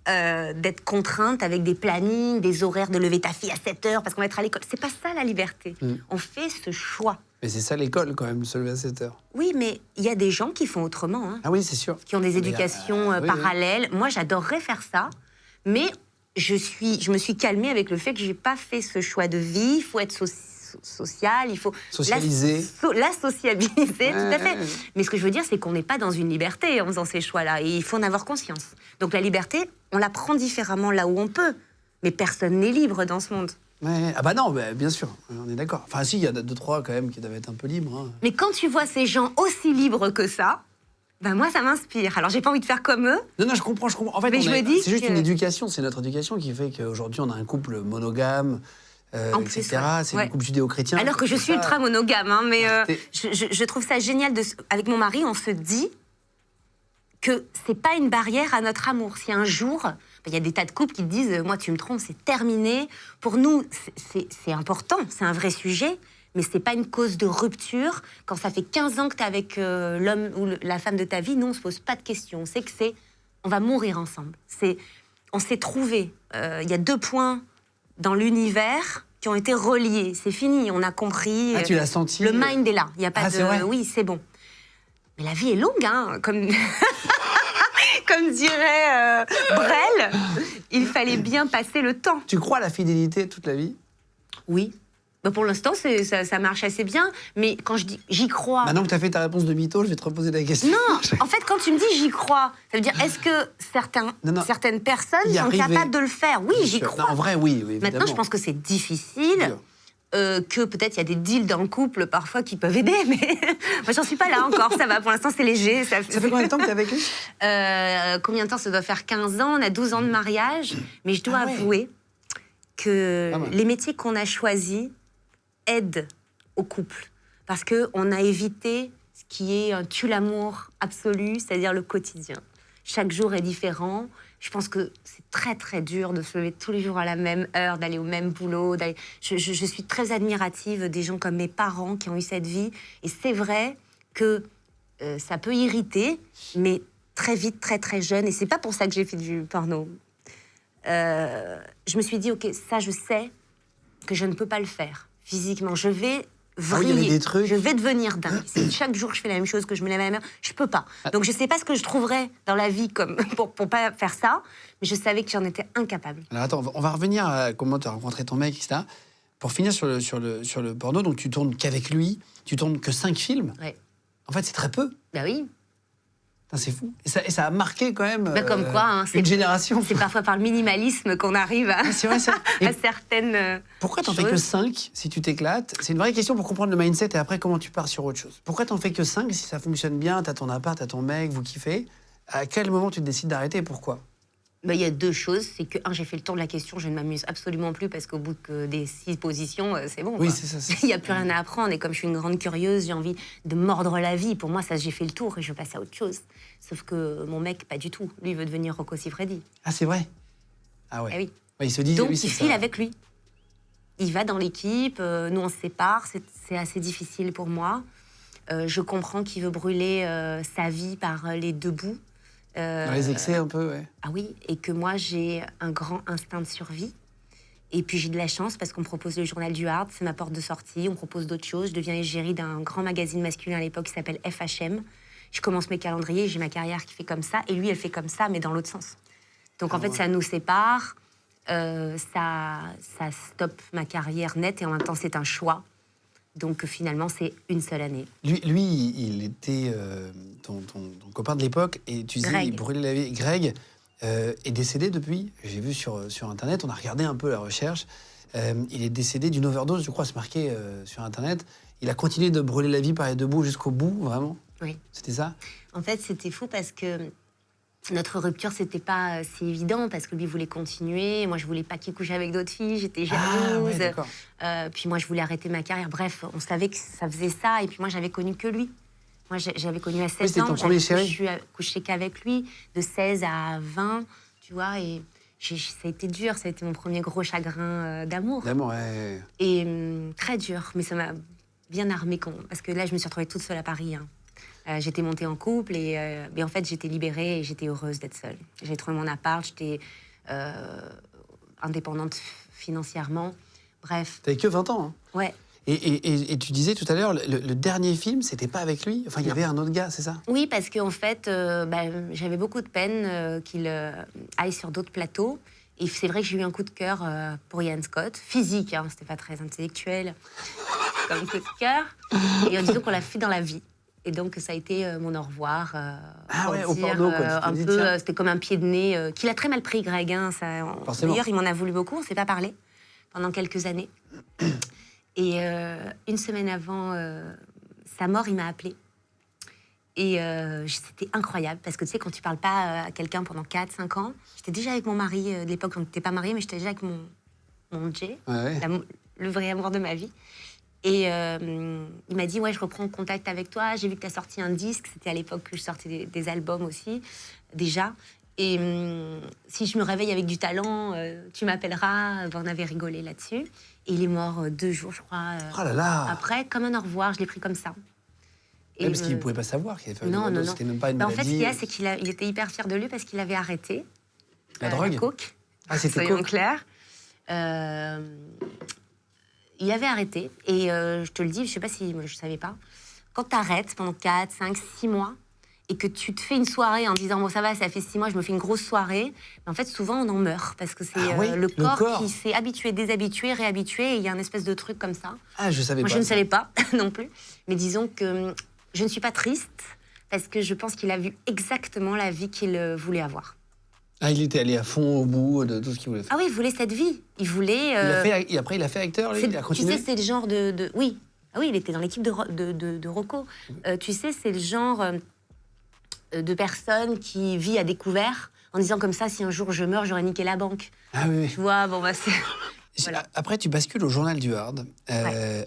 d'être contrainte avec des plannings, des horaires de lever ta fille à 7 heures parce qu'on va être à l'école. C'est pas ça la liberté. On fait ce choix. Mais c'est ça l'école quand même, se lever à 7 heures. Oui, mais il y a des gens qui font autrement. Hein, ah oui, c'est sûr. Qui ont des éducations parallèles. Oui. Moi, j'adorerais faire ça, mais je me suis calmée avec le fait que j'ai pas fait ce choix de vie. Il faut être social, il faut socialiser. La sociabiliser, tout à fait. Mais ce que je veux dire, c'est qu'on n'est pas dans une liberté en faisant ces choix-là, et il faut en avoir conscience. Donc la liberté, on la prend différemment là où on peut, mais personne n'est libre dans ce monde. Ah bah non, bien sûr, on est d'accord. Enfin si, il y a 2-3 quand même qui doivent être un peu libres. Hein. Mais quand tu vois ces gens aussi libres que ça, ben moi, ça m'inspire. Alors, j'ai pas envie de faire comme eux. Non, je comprends. En fait, c'est juste une éducation, c'est notre éducation qui fait qu'aujourd'hui, on a un couple monogame, etc. C'est un couple judéo-chrétien. Alors que je suis ultra monogame, hein, mais je trouve ça génial. Avec mon mari, on se dit que c'est pas une barrière à notre amour. Si un jour, il y a des tas de couples qui te disent « Moi, tu me trompes, c'est terminé ». Pour nous, c'est important, c'est un vrai sujet, mais c'est pas une cause de rupture. Quand ça fait 15 ans que t'es avec l'homme ou la femme de ta vie, nous, on se pose pas de questions. On sait que on va mourir ensemble. On s'est trouvés. Il y a 2 points dans l'univers qui ont été reliés. C'est fini, on a compris. Ah, tu l'as senti? Le mind est là. Il y a pas c'est vrai. Oui, c'est bon. Mais la vie est longue, hein, comme... Comme dirait Brel, il fallait bien passer le temps. Tu crois à la fidélité toute la vie? Oui. Bah pour l'instant, ça marche assez bien. Mais quand je dis j'y crois... Maintenant que tu as fait ta réponse de mytho, je vais te reposer la question. Non, en fait, quand tu me dis j'y crois, ça veut dire est-ce que certaines personnes sont capables de le faire? Oui, j'y crois. Non, en vrai, oui, évidemment. Maintenant, je pense que c'est difficile. Que peut-être il y a des deals dans le couple parfois qui peuvent aider, mais moi j'en suis pas là encore, ça va, pour l'instant c'est léger. Ça fait combien de temps que tu es avec lui? Combien de temps? Ça doit faire 15 ans, on a 12 ans de mariage, mais je dois avouer que les métiers qu'on a choisis aident au couple, parce qu'on a évité ce qui est un tue-l'amour absolu, c'est-à-dire le quotidien. Chaque jour est différent. Je pense que c'est très, très dur de se lever tous les jours à la même heure, d'aller au même boulot. Je suis très admirative des gens comme mes parents qui ont eu cette vie. Et c'est vrai que ça peut irriter, mais très vite, très, très jeune. Et c'est pas pour ça que j'ai fait du porno. Je me suis dit, OK, ça, je sais que je ne peux pas le faire physiquement. Je vais vriller. Je vais devenir dingue. Si chaque jour je fais la même chose, que je me lève à la même heure, je peux pas. Donc je sais pas ce que je trouverais dans la vie comme pour pas faire ça, mais je savais que j'en étais incapable. Alors attends, on va revenir à comment tu as rencontré ton mec, etc. Pour finir sur le porno, donc tu tournes qu'avec lui, tu tournes que 5 films. Ouais. En fait, c'est très peu. Bah oui. C'est fou. Et ça a marqué quand même comme quoi, hein, une génération. C'est parfois par le minimalisme qu'on arrive à, c'est vrai, ça. à certaines Pourquoi t'en fais que 5 si tu t'éclates? C'est une vraie question pour comprendre le mindset et après comment tu pars sur autre chose. Pourquoi t'en fais que 5 si ça fonctionne bien, t'as ton appart, t'as ton mec, vous kiffez? À quel moment tu décides d'arrêter et pourquoi? Il y a 2 choses. C'est que, j'ai fait le tour de la question, je ne m'amuse absolument plus parce qu'au bout des 6 positions, c'est bon. Oui, quoi. c'est ça. Il n'y a plus rien à apprendre. Et comme je suis une grande curieuse, j'ai envie de mordre la vie. Pour moi, ça, j'ai fait le tour et je passe à autre chose. Sauf que mon mec, pas du tout. Lui, il veut devenir Rocco Siffredi. Ah, c'est vrai? Ah ouais. Eh oui. Ouais, il se dit, Donc, oui, il c'est file ça. avec lui. Il va dans l'équipe, nous on se sépare, c'est assez difficile pour moi. Je comprends qu'il veut brûler sa vie par les deux bouts. Dans les excès un peu, ouais. Ah oui, et que moi j'ai un grand instinct de survie. Et puis j'ai de la chance parce qu'on me propose le journal du Hard, c'est ma porte de sortie, on me propose d'autres choses. Je deviens égérie d'un grand magazine masculin à l'époque qui s'appelle FHM. Je commence mes calendriers, j'ai ma carrière qui fait comme ça, et lui elle fait comme ça, mais dans l'autre sens. Donc en fait ça nous sépare, ça stoppe ma carrière nette, et en même temps c'est un choix. Donc finalement c'est une seule année. Lui il était ton copain de l'époque, et tu disais, Greg. il brûlait la vie. Greg est décédé depuis. J'ai vu sur Internet, on a regardé un peu la recherche. Il est décédé d'une overdose, je crois, c'est marqué sur Internet. Il a continué de brûler la vie par les deux bouts jusqu'au bout, vraiment. Oui. C'était ça? En fait c'était fou parce que notre rupture, c'était pas si évident parce que lui voulait continuer. Moi, je voulais pas qu'il couche avec d'autres filles. J'étais jalouse. Ouais, d'accord. Puis moi, je voulais arrêter ma carrière. Bref, on savait que ça faisait ça. Et puis moi, j'avais connu que lui. Moi, j'avais connu à 16 c'était ans. ton premier chéri. Je suis couchée qu'avec lui, de 16 à 20, tu vois. Et ça a été dur. Ça a été mon premier gros chagrin d'amour. D'amour, ouais. Et très dur. Mais ça m'a bien armée. Parce que là, je me suis retrouvée toute seule à Paris. Hein. J'étais montée en couple et en fait, j'étais libérée et j'étais heureuse d'être seule. J'ai trouvé mon appart, j'étais indépendante financièrement. Bref. T'avais que 20 ans, hein. Ouais. Et tu disais tout à l'heure, le dernier film, c'était pas avec lui? Enfin, il y avait un autre gars, c'est ça? Oui, parce qu'en fait, j'avais beaucoup de peine qu'il aille sur d'autres plateaux. Et c'est vrai que j'ai eu un coup de cœur pour Ian Scott, physique, hein, c'était pas très intellectuel, comme coup de cœur. Et disons qu'on l'a fait dans la vie. Et donc, ça a été mon au revoir. Ah ouais, au dire, porno, quoi. un Dit, peu, tiens. c'était comme un pied de nez, qu'il a très mal pris, Greg. Hein, Forcément. D'ailleurs, il m'en a voulu beaucoup, on ne s'est pas parlé pendant quelques années. Et une semaine avant sa mort, il m'a appelée. Et c'était incroyable, parce que tu sais, quand tu parles pas à quelqu'un pendant 4-5 ans, j'étais déjà avec mon mari de l'époque, on n'était pas mariés, mais j'étais déjà avec mon Jay, Ouais. le vrai amour de ma vie. Et il m'a dit, ouais, je reprends contact avec toi, j'ai vu que tu as sorti un disque, c'était à l'époque que je sortais des albums aussi, déjà. Et si je me réveille avec du talent, tu m'appelleras, on avait rigolé là-dessus. Et il est mort 2 jours, je crois, Oh là là. après, comme un au revoir, je l'ai pris comme ça. Ouais, parce qu'il ne pouvait pas savoir qu'il avait fait une non, overdose, non. c'était même pas une En maladie. fait, ce qu'il y a, c'est qu'il était hyper fier de lui parce qu'il avait arrêté La drogue. la coke. Ah, c'était Soyons coke. clairs. Il avait arrêté. Et je te le dis, je sais pas si je ne savais pas. Quand tu arrêtes pendant 4, 5, 6 mois et que tu te fais une soirée en disant, bon, ça va, ça fait 6 mois, je me fais une grosse soirée. Mais en fait, souvent, on en meurt parce que c'est Oui, le corps corps qui s'est habitué, déshabitué, réhabitué. Et il y a un espèce de truc comme ça. Ah, je savais Moi, pas. je ne ça. savais pas non plus. Mais disons que je ne suis pas triste parce que je pense qu'il a vu exactement la vie qu'il voulait avoir. Ah, il était allé à fond au bout de tout ce qu'il voulait faire. Ah oui, il voulait cette vie. Il voulait... Et après, il a fait acteur, lui, il a tu continué. sais, c'est le genre de... Oui. Ah oui, il était dans l'équipe de Rocco. Tu sais, c'est le genre de personne qui vit à découvert en disant comme ça, si un jour je meurs, j'aurais niqué la banque. Ah oui, Tu vois, bon, bah c'est... Voilà. Après, tu bascules au journal du Hard.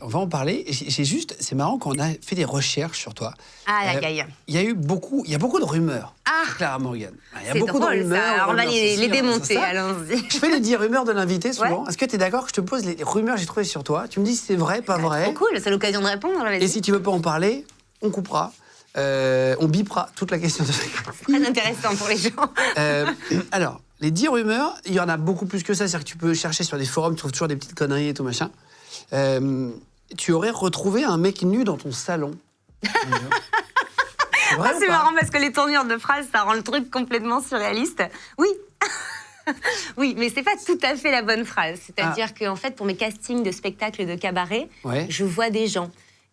On va en parler. C'est marrant qu'on a fait des recherches sur toi. Ah, la gaille. Il y a beaucoup de rumeurs. Ah, Clara Morgan. Il y a c'est beaucoup drôle, de rumeurs. ça. Alors, on va les sur démonter, ça. allons-y. Je fais les 10 rumeurs de l'invité souvent. Est-ce que tu es d'accord que je te pose les rumeurs que j'ai trouvées sur toi? Tu me dis si c'est vrai, pas vrai. Trop cool, c'est l'occasion de répondre. Vas-y. Et si tu veux pas en parler, on coupera. On bipera toute la question de Très intéressant pour les gens. Alors, les 10 rumeurs, il y en a beaucoup plus que ça. C'est-à-dire que tu peux chercher sur des forums, tu trouves toujours des petites conneries et tout machin. Tu aurais retrouvé un mec nu dans ton salon. C'est vrai ou C'est pas? marrant parce que les tournures de phrases, ça rend le truc complètement surréaliste. Oui. Oui, mais c'est pas tout à fait la bonne phrase. C'est-à-dire qu'en fait, pour mes castings de spectacles de cabaret, Ouais. je vois des gens.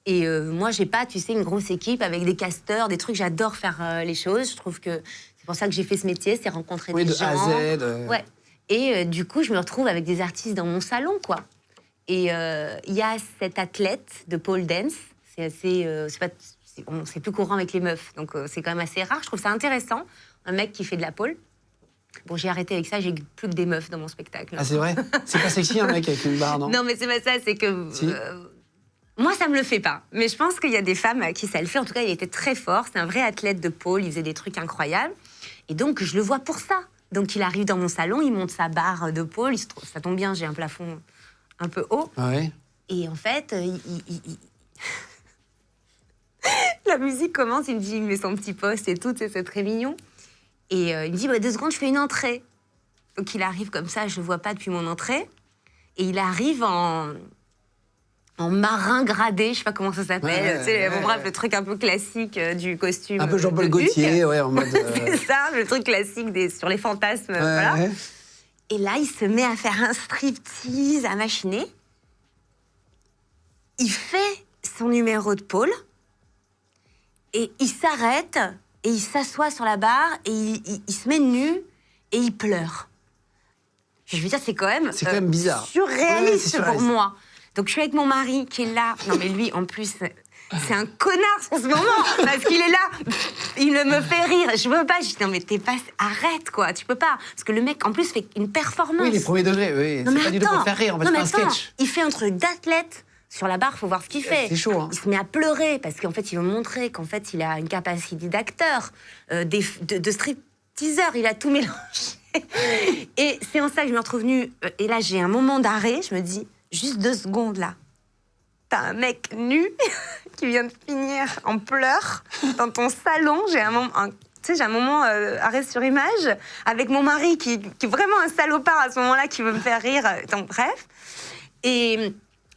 Et moi, j'ai pas, tu sais, une grosse équipe avec des casteurs, des trucs. J'adore faire les choses. Je trouve que c'est pour ça que j'ai fait ce métier, c'est rencontrer Oui, des de gens. A à Z. Ouais. Et du coup, je me retrouve avec des artistes dans mon salon, quoi. Et il y a cet athlète de pole dance. C'est assez, c'est plus courant avec les meufs, donc c'est quand même assez rare. Je trouve ça intéressant, un mec qui fait de la pole. Bon, j'ai arrêté avec ça, j'ai plus que des meufs dans mon spectacle. Ah, c'est vrai? C'est pas sexy, un mec avec une barre, non? Non, mais c'est pas ça, c'est que... Si. Moi, ça me le fait pas. Mais je pense qu'il y a des femmes à qui ça le fait. En tout cas, il était très fort. C'est un vrai athlète de pole. Il faisait des trucs incroyables. Et donc, je le vois pour ça. Donc il arrive dans mon salon, il monte sa barre de pôle, ça tombe bien, j'ai un plafond un peu haut. Ouais. Et en fait, la musique commence, il me dit, il met son petit poste et tout, c'est très mignon. Et il me dit, 2 secondes, je fais une entrée. Donc il arrive comme ça, je le vois pas depuis mon entrée. Et il arrive en marin gradé, je sais pas comment ça s'appelle. Bref, le truc un peu classique du costume. Un peu Jean-Paul Gaultier, ouais, en mode... C'est ça, le truc classique sur les fantasmes, voilà. Ouais. Et là, il se met à faire un striptease, à machiner. Il fait son numéro de pôle. Et il s'arrête, et il s'assoit sur la barre, et il se met nu, et il pleure. Je veux dire, c'est quand même bizarre. Surréaliste pour moi. Donc, je suis avec mon mari qui est là. Non, mais lui, en plus, c'est un connard en ce moment. Parce qu'il est là. Il me fait rire. Je veux pas. Je dis, non, mais arrête, quoi. Tu peux pas. Parce que le mec, en plus, fait une performance. Oui, les premiers degrés, oui. C'est pas du tout pour faire rire, on va faire un sketch. Il fait un truc d'athlète. Sur la barre, faut voir ce qu'il fait. C'est chaud, hein. Il se met à pleurer parce qu'en fait, il veut montrer qu'en fait, il a une capacité d'acteur, de stripteaseur. Il a tout mélangé. Et c'est en ça que je me retrouve nue. Et là, j'ai un moment d'arrêt. Je me dis, juste 2 secondes, là. T'as un mec nu qui vient de finir en pleurs dans ton salon. J'ai un moment arrêt sur image avec mon mari qui est vraiment un salopard à ce moment-là, qui veut me faire rire. Donc, bref. Et...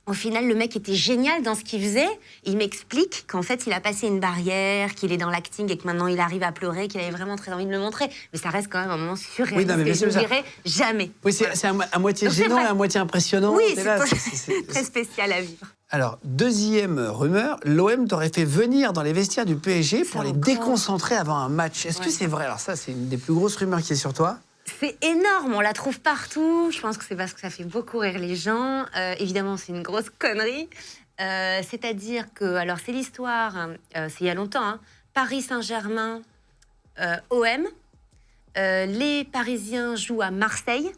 au final, le mec était génial dans ce qu'il faisait. Il m'explique qu'en fait, il a passé une barrière, qu'il est dans l'acting et que maintenant, il arrive à pleurer, qu'il avait vraiment très envie de le montrer. Mais ça reste quand même un moment surréaliste. Oui, non, mais je ne dirai jamais. Oui, c'est à moitié gênant et à moitié impressionnant. Oui, c'est très spécial à vivre. Alors, deuxième rumeur, l'OM t'aurait fait venir dans les vestiaires du PSG pour les déconcentrer avant un match. Est-ce que c'est vrai? Alors ça, c'est une des plus grosses rumeurs qui est sur toi. C'est énorme, on la trouve partout. Je pense que c'est parce que ça fait beaucoup rire les gens. Évidemment, c'est une grosse connerie. C'est-à-dire que, alors c'est l'histoire, c'est il y a longtemps, hein, Paris Saint-Germain, OM. Les Parisiens jouent à Marseille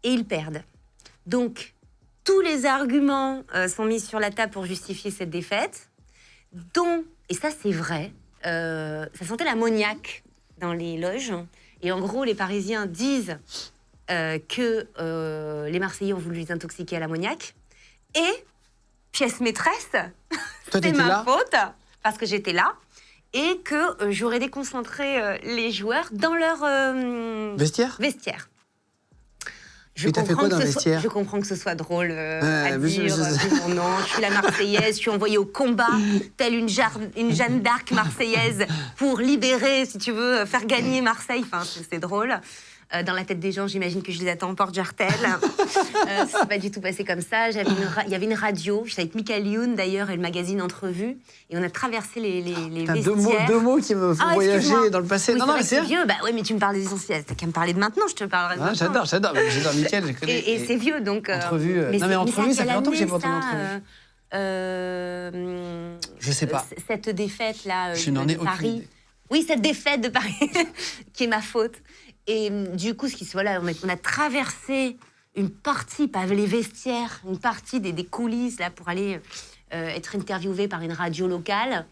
et ils perdent. Donc, tous les arguments sont mis sur la table pour justifier cette défaite, dont, et ça c'est vrai, ça sentait l'ammoniac dans les loges. Et en gros, les Parisiens disent que les Marseillais ont voulu les intoxiquer à l'ammoniac. Et, pièce maîtresse, c'est ma faute, parce que j'étais là, et que j'aurais déconcentré les joueurs dans leur vestiaire. Et t'as fait quoi dans le vestiaire? Je comprends que ce soit drôle à dire. Non, je suis la Marseillaise, je suis envoyée au combat, telle une Jeanne d'Arc marseillaise, pour libérer, si tu veux, faire gagner Marseille. Enfin, c'est drôle. Dans la tête des gens, j'imagine que je les attends en porte-jartel. Ça s'est pas du tout passé comme ça. Il y avait une radio, j'étais avec Michael Youn d'ailleurs, et le magazine Entrevue, et on a traversé les vestiaires. Deux mots qui me font voyager dans le passé. Oui, non, mais c'est vieux. Bah oui, mais tu me parles des anciens. T'as qu'à me parler de maintenant, je te parlerai de maintenant. J'adore Michael. Je connais. Et c'est vieux, donc. Entrevue. Non, mais Entrevue, ça fait longtemps que j'ai pas entendu Entrevue. Je sais pas. Cette défaite là je n'en ai de Paris. Aucune idée. Oui, cette défaite de Paris qui est ma faute. Et du coup, on a traversé une partie, pas les vestiaires, une partie des coulisses là pour aller être interviewée par une radio locale.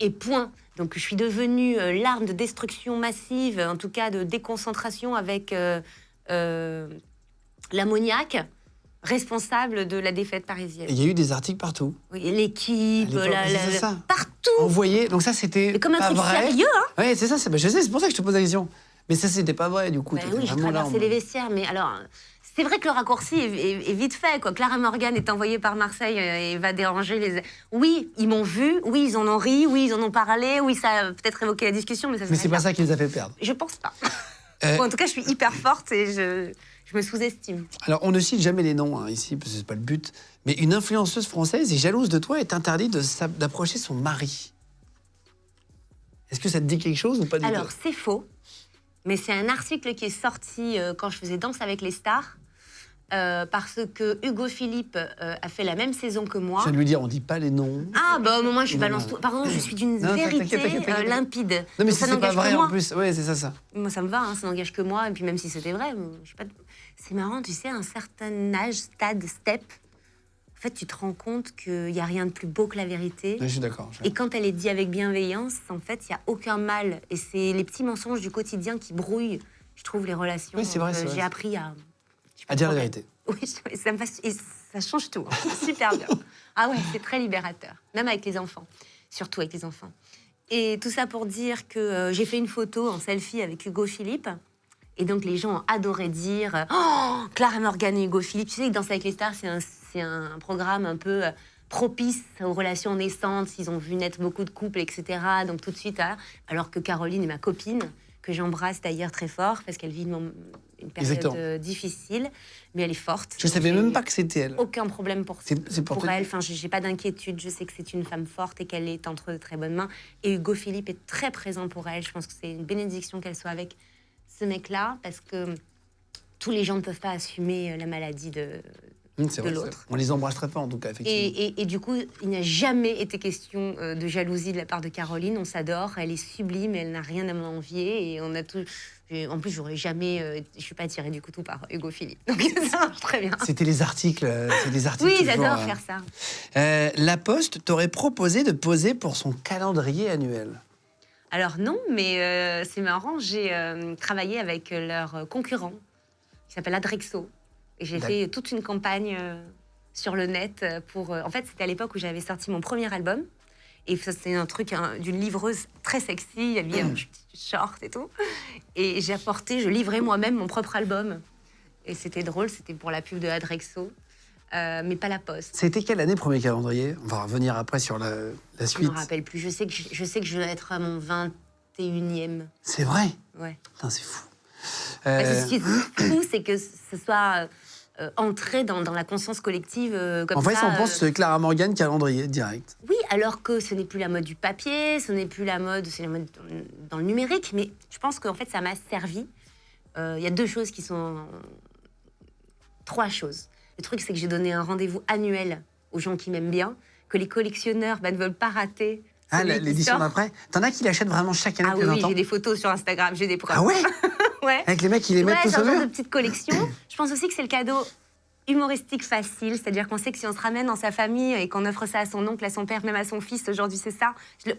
Et point. Donc, je suis devenue l'arme de destruction massive, en tout cas de déconcentration avec l'ammoniac, responsable de la défaite parisienne. Il y a eu des articles partout. Oui, l'équipe, partout. Envoyé. Donc ça, c'était mais comme un pas truc vrai. Sérieux, hein. Oui, c'est ça. Je sais, c'est pour ça que je te pose la question. Mais ça, c'était pas vrai, du coup. Oui, j'ai traversé les vestiaires, mais alors... C'est vrai que le raccourci est vite fait, quoi. Clara Morgan est envoyée par Marseille et va déranger les... Oui, ils m'ont vu, oui, ils en ont ri, oui, ils en ont parlé, oui, ça a peut-être évoqué la discussion, mais ça... Mais c'est pas ça qui les a fait perdre. Je pense pas. Bon, en tout cas, je suis hyper forte et je me sous-estime. Alors, on ne cite jamais les noms ici, parce que c'est pas le but, mais une influenceuse française est jalouse de toi et t'interdit d'approcher son mari. Est-ce que ça te dit quelque chose ou pas du tout? Alors, c'est faux, mais c'est un article qui est sorti quand je faisais Danse avec les stars, parce que Hugo Philippe a fait la même saison que moi. Je viens de lui dire, on dit pas les noms. Ah, bah au moment où je balance tout. Pardon, je suis d'une vérité limpide. Non, mais si c'est pas vrai en plus. Ouais, c'est ça. Moi, ça me va, hein, ça n'engage que moi. Et puis même si c'était vrai, je sais pas... C'est marrant, tu sais, à un certain âge, step, en fait, tu te rends compte qu'il n'y a rien de plus beau que la vérité. Ouais, je suis d'accord. Et quand elle est dite avec bienveillance, en fait, il n'y a aucun mal. Et c'est les petits mensonges du quotidien qui brouillent je trouve, les relations. Oui, c'est vrai, c'est J'ai vrai. appris À dire la vérité. Oui, ça change tout. C'est super bien. Ah ouais, c'est très libérateur. Même avec les enfants. Surtout avec les enfants. Et tout ça pour dire que j'ai fait une photo en selfie avec Hugo Philippe. Et donc, les gens ont adoré dire « Oh, Clara Morgan et Hugo Philippe ». Tu sais que Danse avec les stars, c'est un programme un peu propice aux relations naissantes. Ils ont vu naître beaucoup de couples, etc. Donc, tout de suite, alors que Caroline est ma copine, que j'embrasse d'ailleurs très fort, parce qu'elle vit une période difficile, mais elle est forte. Je ne savais même pas que c'était elle. Aucun problème pour pour elle. Enfin, j'ai pas d'inquiétude. Je sais que c'est une femme forte et qu'elle est entre de très bonnes mains. Et Hugo Philippe est très présent pour elle. Je pense que c'est une bénédiction qu'elle soit avec ce mec-là, parce que tous les gens ne peuvent pas assumer la maladie de l'autre. On les embrasse très fort, en tout cas, effectivement. Et du coup, il n'a jamais été question de jalousie de la part de Caroline. On s'adore, elle est sublime, elle n'a rien à m'envier. Et on a tout... En plus, j'aurais jamais... je suis pas attirée du couteau par Hugo Philippe. Donc ça marche très bien. C'était les articles. Oui, j'adore faire ça. La Poste t'aurait proposé de poser pour son calendrier annuel. Alors non, mais c'est marrant. J'ai travaillé avec leur concurrent, qui s'appelle Adrexo. Et j'ai fait toute une campagne sur le net pour... en fait, c'était à l'époque où j'avais sorti mon premier album. Et ça, c'était un truc d'une livreuse très sexy. Il y avait un short et tout. Et je livrais moi-même mon propre album. Et c'était drôle, c'était pour la pub de Adrexo. Mais pas la Poste. C'était quelle année, premier calendrier? On va revenir après sur la suite. Je me rappelle plus. Je sais que je vais être à mon 21e. C'est vrai? Ouais. Putain, c'est fou. Ce qui est fou, c'est que ce soit entré dans la conscience collective comme ça. En fait, on pense Clara Morgan calendrier, direct. Oui, alors que ce n'est plus la mode du papier, c'est la mode dans le numérique. Mais je pense qu'en fait, ça m'a servi. Il y a trois choses. Le truc, c'est que j'ai donné un rendez-vous annuel aux gens qui m'aiment bien, que les collectionneurs ne veulent pas rater. Ah, l'édition d'après? T'en as qui l'achètent vraiment chaque année depuis 20 ans? Oui, j'ai des photos sur Instagram, j'ai des preuves. Ah ouais? Ouais. Avec les mecs qui les mettent tous au c'est un genre mur? de petite collection. Je pense aussi que c'est le cadeau humoristique facile, c'est-à-dire qu'on sait que si on se ramène dans sa famille et qu'on offre ça à son oncle, à son père, même à son fils, aujourd'hui c'est ça.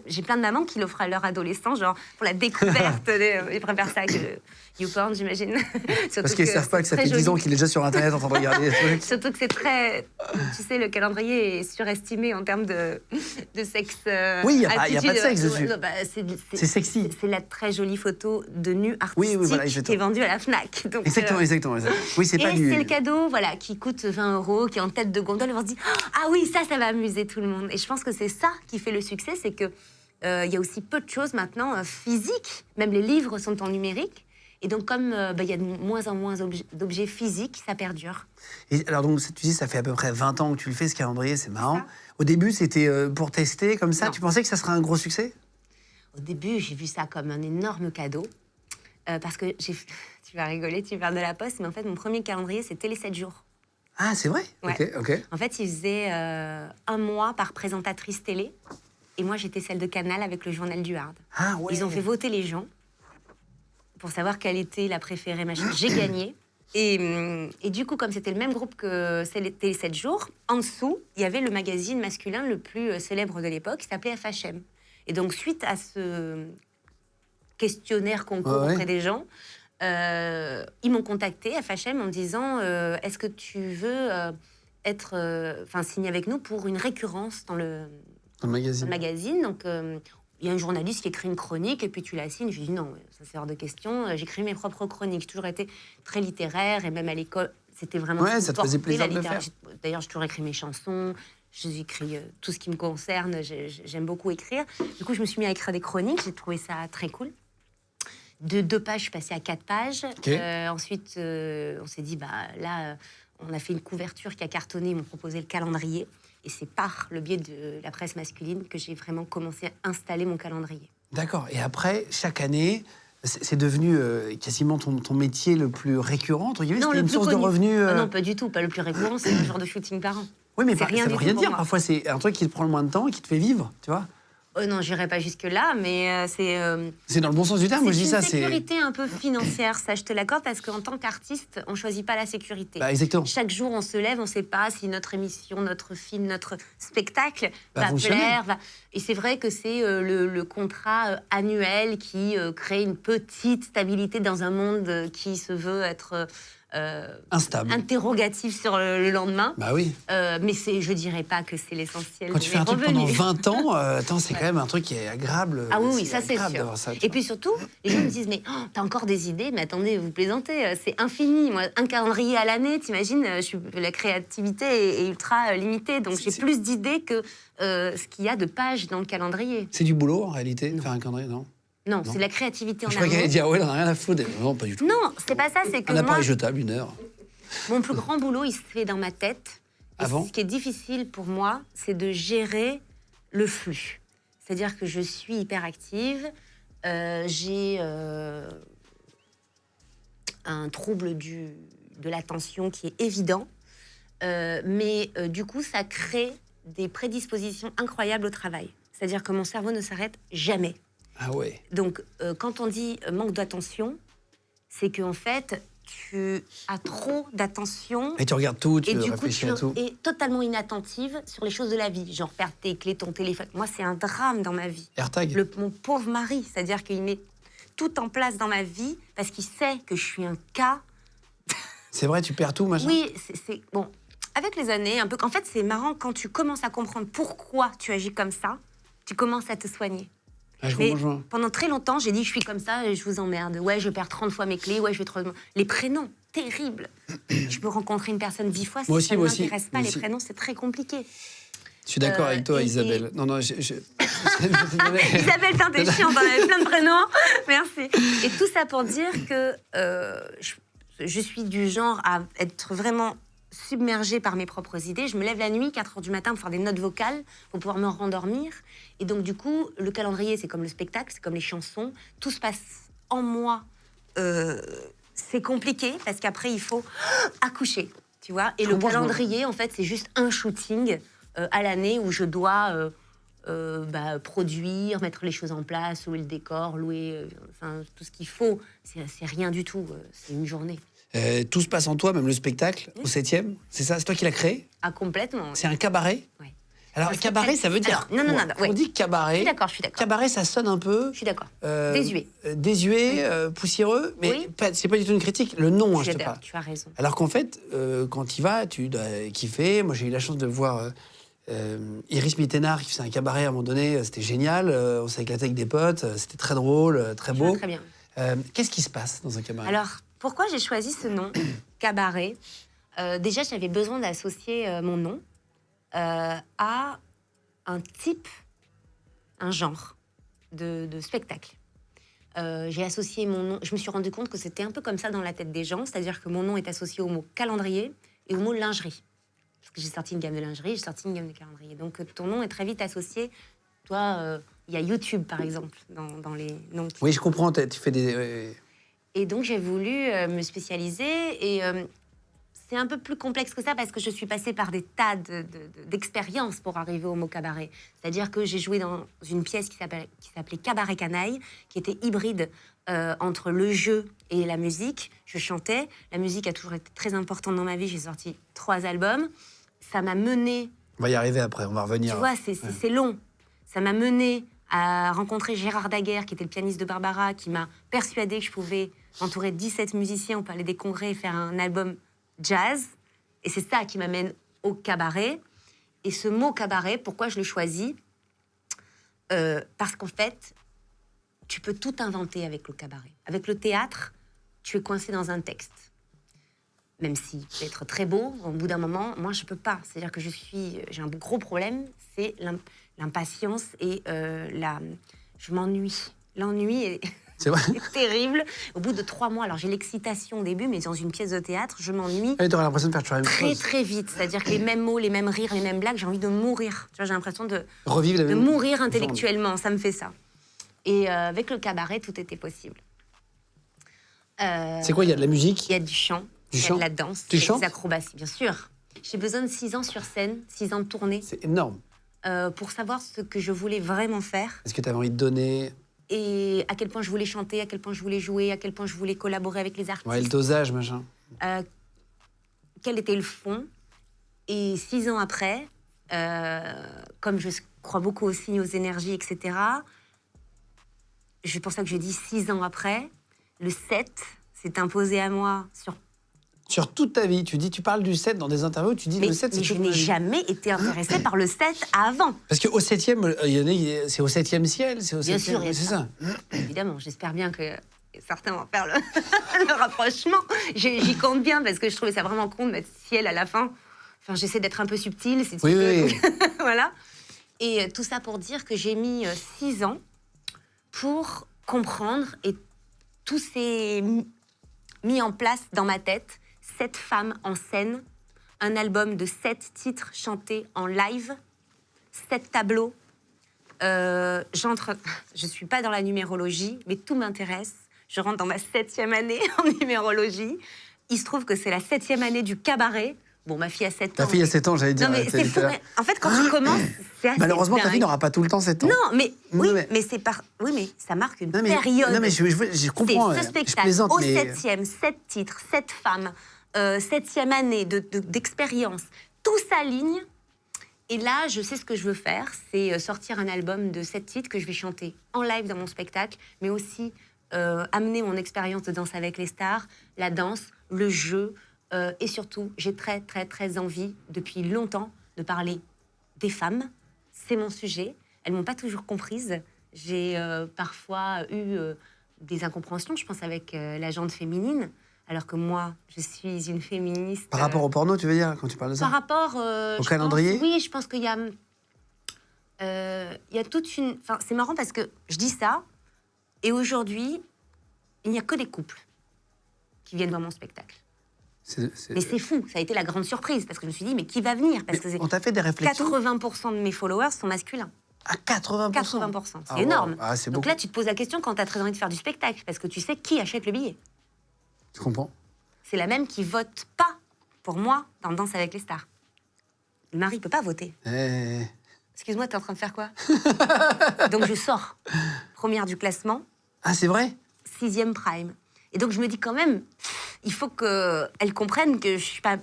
J'ai plein de mamans qui l'offrent à leur adolescent, genre pour la découverte. Ils préfèrent ça que YouPorn, j'imagine. Parce qu'ils ne savent pas que ça fait 10 ans qu'il est déjà sur Internet en train de regarder les trucs. Surtout que c'est très... Tu sais, le calendrier est surestimé en termes de sexe. Oui, il n'y a pas de sexe dessus. C'est sexy. C'est la très jolie photo de nu artistique qui est vendue à la FNAC. Donc, exactement. Oui, c'est pas du... c'est le cadeau, voilà, qui coûte 20 €, qui est en tête de gondole, et on se dit « Ah oui, ça va amuser tout le monde ». Et je pense que c'est ça qui fait le succès, c'est que y a aussi peu de choses maintenant physiques. Même les livres sont en numérique. Et donc, comme il y a de moins en moins d'objets physiques, ça perdure. Et alors, donc, tu dis, ça fait à peu près 20 ans que tu le fais, ce calendrier, c'est marrant. Au début, c'était pour tester, comme ça. Non. Tu pensais que ça serait un gros succès? Au début, j'ai vu ça comme un énorme cadeau. Parce que tu vas rigoler, tu parles de la Poste, mais en fait, mon premier calendrier, c'était les 7 jours. Ah, c'est vrai? Ouais. Ok. En fait, ils faisaient 1 mois par présentatrice télé. Et moi, j'étais celle de Canal avec le Journal du Hard. Ah ouais. Ils ont fait voter les gens pour savoir quelle était la préférée, machin. J'ai gagné. Et du coup, comme c'était le même groupe que les 7 jours, en dessous, il y avait le magazine masculin le plus célèbre de l'époque, qui s'appelait FHM. Et donc, suite à ce questionnaire concours auprès des gens, ils m'ont contacté, FHM, en me disant est-ce que tu veux signer avec nous pour une récurrence dans le magazine. Donc, il y a un journaliste qui écrit une chronique et puis tu la signes. Je dis non, ça c'est hors de question. J'écris mes propres chroniques. J'ai toujours été très littéraire et même à l'école, c'était vraiment... Ouais, ça te faisait plaisir de le faire. D'ailleurs, j'ai toujours écrit mes chansons. J'écris tout ce qui me concerne. J'aime beaucoup écrire. Du coup, je me suis mis à écrire des chroniques. J'ai trouvé ça très cool. De 2 pages, je suis passée à 4 pages. Okay. Ensuite, on s'est dit, là, on a fait une couverture qui a cartonné. Ils m'ont proposé le calendrier. Et c'est par le biais de la presse masculine que j'ai vraiment commencé à installer mon calendrier. D'accord. Et après, chaque année, c'est devenu quasiment ton métier le plus récurrent, entre guillemets? C'était une source de revenus Non, pas du tout. Pas le plus récurrent, c'est un genre de shooting par an. Oui, mais ça ne veut rien dire. Parfois, c'est un truc qui te prend le moins de temps et qui te fait vivre, tu vois? Non, j'irai pas jusque-là, mais C'est dans le bon sens du terme, moi je dis ça. C'est une sécurité un peu financière, ça je te l'accorde, parce qu'en tant qu'artiste, on choisit pas la sécurité. Bah, exactement. Chaque jour, on se lève, on sait pas si notre émission, notre film, notre spectacle va fonctionner. plaire. Et c'est vrai que c'est le contrat annuel qui crée une petite stabilité dans un monde qui se veut être... instable. Interrogatif sur le lendemain. Bah oui. Mais je dirais pas que c'est l'essentiel. Quand tu fais un truc pendant 20 ans, attends, c'est quand même un truc qui est agréable. Ah oui, ça c'est agréable sûr. d'avoir ça, tu Et vois. puis surtout, les gens me disent, mais t'as encore des idées? Mais attendez, vous plaisantez, c'est infini. Moi, un calendrier à l'année, t'imagines, la créativité est ultra limitée. Donc j'ai plus d'idées que ce qu'il y a de pages dans le calendrier. C'est du boulot en réalité, faire un calendrier, non? Non, c'est la créativité en Je crois qu'elle allait amont. dire, ouais, on n'a rien à foutre. Non, pas du tout. Non, c'est pas ça, c'est que Un moi, appareil jetable, 1 heure. mon plus grand boulot, il se fait dans ma tête. Et Avant ce qui est difficile pour moi, c'est de gérer le flux. C'est-à-dire que je suis hyperactive, j'ai un trouble de l'attention qui est évident, mais du coup, ça crée des prédispositions incroyables au travail. C'est-à-dire que mon cerveau ne s'arrête jamais. Ah ouais. Donc, quand on dit manque d'attention, c'est qu'en fait, tu as trop d'attention. Et tu regardes tout, tu Et du coup, réfléchis tu à tout. es totalement inattentive sur les choses de la vie. Genre perdre tes clés, ton téléphone. Moi, c'est un drame dans ma vie. AirTag. Mon pauvre mari, c'est-à-dire qu'il met tout en place dans ma vie parce qu'il sait que je suis un cas. C'est vrai, tu perds tout, machin. Oui, c'est bon. Avec les années, un peu. En fait, c'est marrant quand tu commences à comprendre pourquoi tu agis comme ça. Tu commences à te soigner. Ah, je Mais comprends. pendant très longtemps, j'ai dit je suis comme ça et je vous emmerde. Ouais, je perds 30 fois mes clés. Ouais, je vais trop. Les prénoms, terrible. Je peux rencontrer une personne 10 fois. Si Moi aussi, ça ne moi aussi, m'intéresse pas, moi les aussi. prénoms, c'est très compliqué. Je suis d'accord avec toi, et- Isabelle. Non, non, Isabelle, t'es chiante, on avait plein de prénoms. Merci. Et tout ça pour dire que je suis du genre à être vraiment submergée par mes propres idées. Je me lève la nuit, 4 heures du matin, pour faire des notes vocales, pour pouvoir me rendormir. Et donc, du coup, le calendrier, c'est comme le spectacle, c'est comme les chansons. Tout se passe en moi. C'est compliqué, parce qu'après, il faut accoucher, tu vois. Et le calendrier, en fait, c'est juste un shooting à l'année où je dois produire, mettre les choses en place, louer le décor, louer enfin, tout ce qu'il faut. C'est rien du tout, c'est une journée. Tout se passe en toi, même le spectacle, au 7e. C'est ça, c'est toi qui l'as créé? Ah, complètement. C'est un cabaret? Ouais. Alors, Un cabaret, ça veut dire. Alors, non, On ouais. dit cabaret. Je suis d'accord, je suis d'accord. Cabaret, ça sonne un peu. Je suis d'accord. euh, Désuet. Désuet, poussiéreux, mais Oui. c'est pas du tout une critique. Le nom, hein, je te J'adore, parle. tu as raison. Alors qu'en fait, quand tu y vas, tu dois kiffer. Moi, j'ai eu la chance de voir Iris Mittenard qui faisait un cabaret à un moment donné. C'était génial. On s'est éclaté avec des potes. C'était très drôle, très Tu vois beau. très bien. Qu'est-ce qui se passe dans un cabaret? Alors, pourquoi j'ai choisi ce nom, cabaret? Déjà, j'avais besoin d'associer mon nom à un type, un genre de spectacle. J'ai associé mon nom... Je me suis rendu compte que c'était un peu comme ça dans la tête des gens, c'est-à-dire que mon nom est associé au mot calendrier et au mot lingerie. Parce que j'ai sorti une gamme de lingerie, j'ai sorti une gamme de calendrier. Donc, ton nom est très vite associé. Toi, il y a YouTube, par exemple, dans les noms. Oui, je comprends. Tu fais des. Et donc, j'ai voulu me spécialiser. Et c'est un peu plus complexe que ça parce que je suis passée par des tas d'expériences pour arriver au mot cabaret. C'est-à-dire que j'ai joué dans une pièce qui s'appelait Cabaret Canaille, qui était hybride entre le jeu et la musique. Je chantais. La musique a toujours été très importante dans ma vie. J'ai sorti 3 albums. Ça m'a menée... On va y arriver après, on va revenir. Tu vois, c'est long. Ça m'a menée à rencontrer Gérard Daguerre, qui était le pianiste de Barbara, qui m'a persuadée que je pouvais m'entourer de 17 musiciens, on peut aller des congrès et faire un album jazz. Et c'est ça qui m'amène au cabaret. Et ce mot cabaret, pourquoi je le choisis? Parce qu'en fait, tu peux tout inventer avec le cabaret. Avec le théâtre, tu es coincé dans un texte. Même si peut être très beau, au bout d'un moment, moi, je peux pas. C'est-à-dire que j'ai un gros problème, c'est l'impatience et je m'ennuie. L'ennui est... C'est vrai. C'est terrible. Au bout de 3 mois, alors j'ai l'excitation au début, mais dans une pièce de théâtre, je m'ennuie Tu auras l'impression de faire toujours la même très chose. très vite. C'est-à-dire que les mêmes mots, les mêmes rires, les mêmes blagues, j'ai envie de mourir. Tu vois, j'ai l'impression de Revivre la même mourir intellectuellement. Ça me fait ça. Et avec le cabaret, tout était possible. C'est quoi? Il y a de la musique? Il y a du chant, il y a de la danse, Tu il y a chantes? des acrobaties, bien sûr. J'ai besoin de 6 ans sur scène, 6 ans de tournée. C'est énorme. pour savoir ce que je voulais vraiment faire Est-ce que tu avais envie de donner? et à quel point je voulais chanter, à quel point je voulais jouer, à quel point je voulais collaborer avec les artistes. Ouais, le dosage, machin. Quel était le fond. Et 6 ans après, comme je crois beaucoup aussi aux énergies, etc., c'est pour ça que je dis 6 ans après, le 7 s'est imposé à moi Sur toute ta vie, tu parles du 7 dans des interviews, tu dis le 7, c'est mais je toute n'ai ma vie. jamais été intéressée par le 7 avant. Parce qu'au 7e, c'est au 7e ciel, c'est au Bien 7e, sûr, c'est ça. Évidemment, j'espère bien que certains vont faire le, le rapprochement. J'y compte bien parce que je trouvais ça vraiment con de mettre ciel à la fin. Enfin, j'essaie d'être un peu subtile, si tu Oui, veux. oui. Voilà. Et tout ça pour dire que j'ai mis 6 ans pour comprendre et tout s'est mis en place dans ma tête. 7 femmes en scène, un album de 7 titres chantés en live, 7 tableaux. Je suis pas dans la numérologie, mais tout m'intéresse. Je rentre dans ma 7e année en numérologie. Il se trouve que c'est la 7e année du cabaret. Bon, ma fille a 7 ans. Ta fille a 7 ans, j'allais dire. Non, mais c'est fou. En fait, quand tu commences, c'est assez Malheureusement, ta dingue. fille n'aura pas tout le temps 7 ans. Non, mais oui, Non, mais- mais c'est par. Oui, mais ça marque une Non, mais, période. non, mais je comprends. C'est ce Je spectacle plaisante, au mais... 7e, 7 titres, 7 femmes, 7e année d'expérience. Tout s'aligne. Et là, je sais ce que je veux faire, c'est sortir un album de 7 titres que je vais chanter en live dans mon spectacle, mais aussi amener mon expérience de Danse avec les stars, la danse, le jeu, et surtout, j'ai très, très, très envie, depuis longtemps, de parler des femmes. C'est mon sujet. Elles m'ont pas toujours comprise. J'ai parfois eu des incompréhensions, je pense, avec la gente féminine, alors que moi, je suis une féministe. Par rapport au porno, tu veux dire, quand tu parles de ça? Par rapport Au calendrier? Oui, je pense qu'il y a toute une... Enfin, c'est marrant parce que je dis ça, et aujourd'hui, il n'y a que des couples qui viennent voir mon spectacle. Mais c'est fou, ça a été la grande surprise, parce que je me suis dit, mais qui va venir? Parce que On t'a fait des réflexions? 80% de mes followers sont masculins. À 80%? 80%, c'est Ah, énorme. wow. Ah, c'est Donc beaucoup. là, tu te poses la question quand tu as très envie de faire du spectacle, parce que tu sais qui achète le billet. Tu comprends? C'est la même qui vote pas pour moi dans Danse avec les stars. Le mari peut pas voter. Eh. Excuse-moi, t'es en train de faire quoi? Donc je sors. Première du classement, Ah, c'est vrai? 6e prime. Et donc je me dis quand même, il faut qu'elles comprennent que je suis pas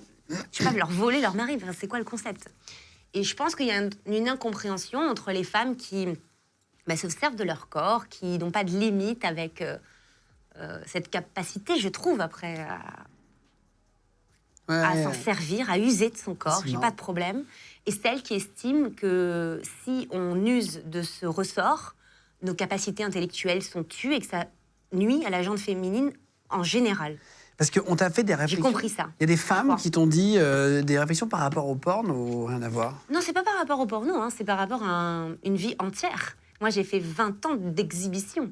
leur voler leur mari. Enfin, c'est quoi le concept? Et je pense qu'il y a une incompréhension entre les femmes qui se servent de leur corps, qui n'ont pas de limite avec cette capacité, je trouve, après, à s'en servir, à user de son corps. C'est J'ai marrant. pas de problème. Et celles qui estiment que si on use de ce ressort, nos capacités intellectuelles sont tues et que ça nuit à la gente féminine en général. Parce qu'on t'a fait des réflexions. compris ça. Il y a des femmes Pourquoi qui t'ont dit des réflexions par rapport au porn ou rien à voir? Non, c'est pas par rapport au porno, hein, c'est par rapport à une vie entière. Moi, j'ai fait 20 ans d'exhibition,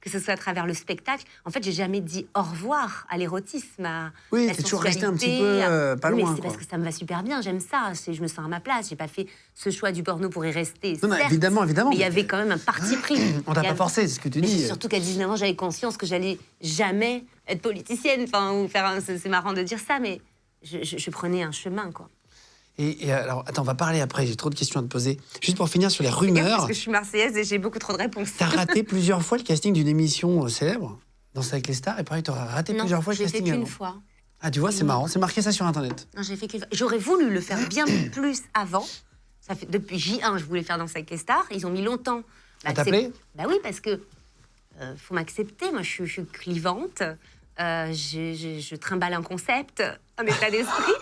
que ce soit à travers le spectacle. En fait, j'ai jamais dit au revoir à l'érotisme, à Oui, la t'es toujours resté un petit sensualité, peu pas Oui, loin, mais c'est quoi. parce que ça me va super bien, j'aime ça. Je me sens à ma place. J'ai pas fait ce choix du porno pour y rester. Non, non, certes, évidemment. Mais il y avait quand même un parti pris. On t'a Il y pas a- forcé, c'est ce que tu Mais dis. c'est surtout qu'à 19 ans, j'avais conscience que j'allais jamais être politicienne. Enfin, ou faire c'est marrant de dire ça, mais je prenais un chemin, quoi. Et alors, attends, on va parler après, j'ai trop de questions à te poser. Juste pour finir sur les Parce rumeurs, que je suis marseillaise et j'ai beaucoup trop de réponses. t'as raté plusieurs fois le casting d'une émission célèbre, Danse avec les stars, et pareil, t'auras raté Non, plusieurs fois le j'ai fait casting qu'une avant. fois. Ah, tu vois, c'est marrant, c'est marqué ça sur Internet. Non, j'ai fait qu'une fois. J'aurais voulu le faire bien plus avant. Ça fait depuis J1, je voulais faire Danse avec les stars. Ils ont mis longtemps. À t'appeler? Bah oui, parce que faut m'accepter. Moi, je suis clivante. Je trimballe un concept, un état d'esprit.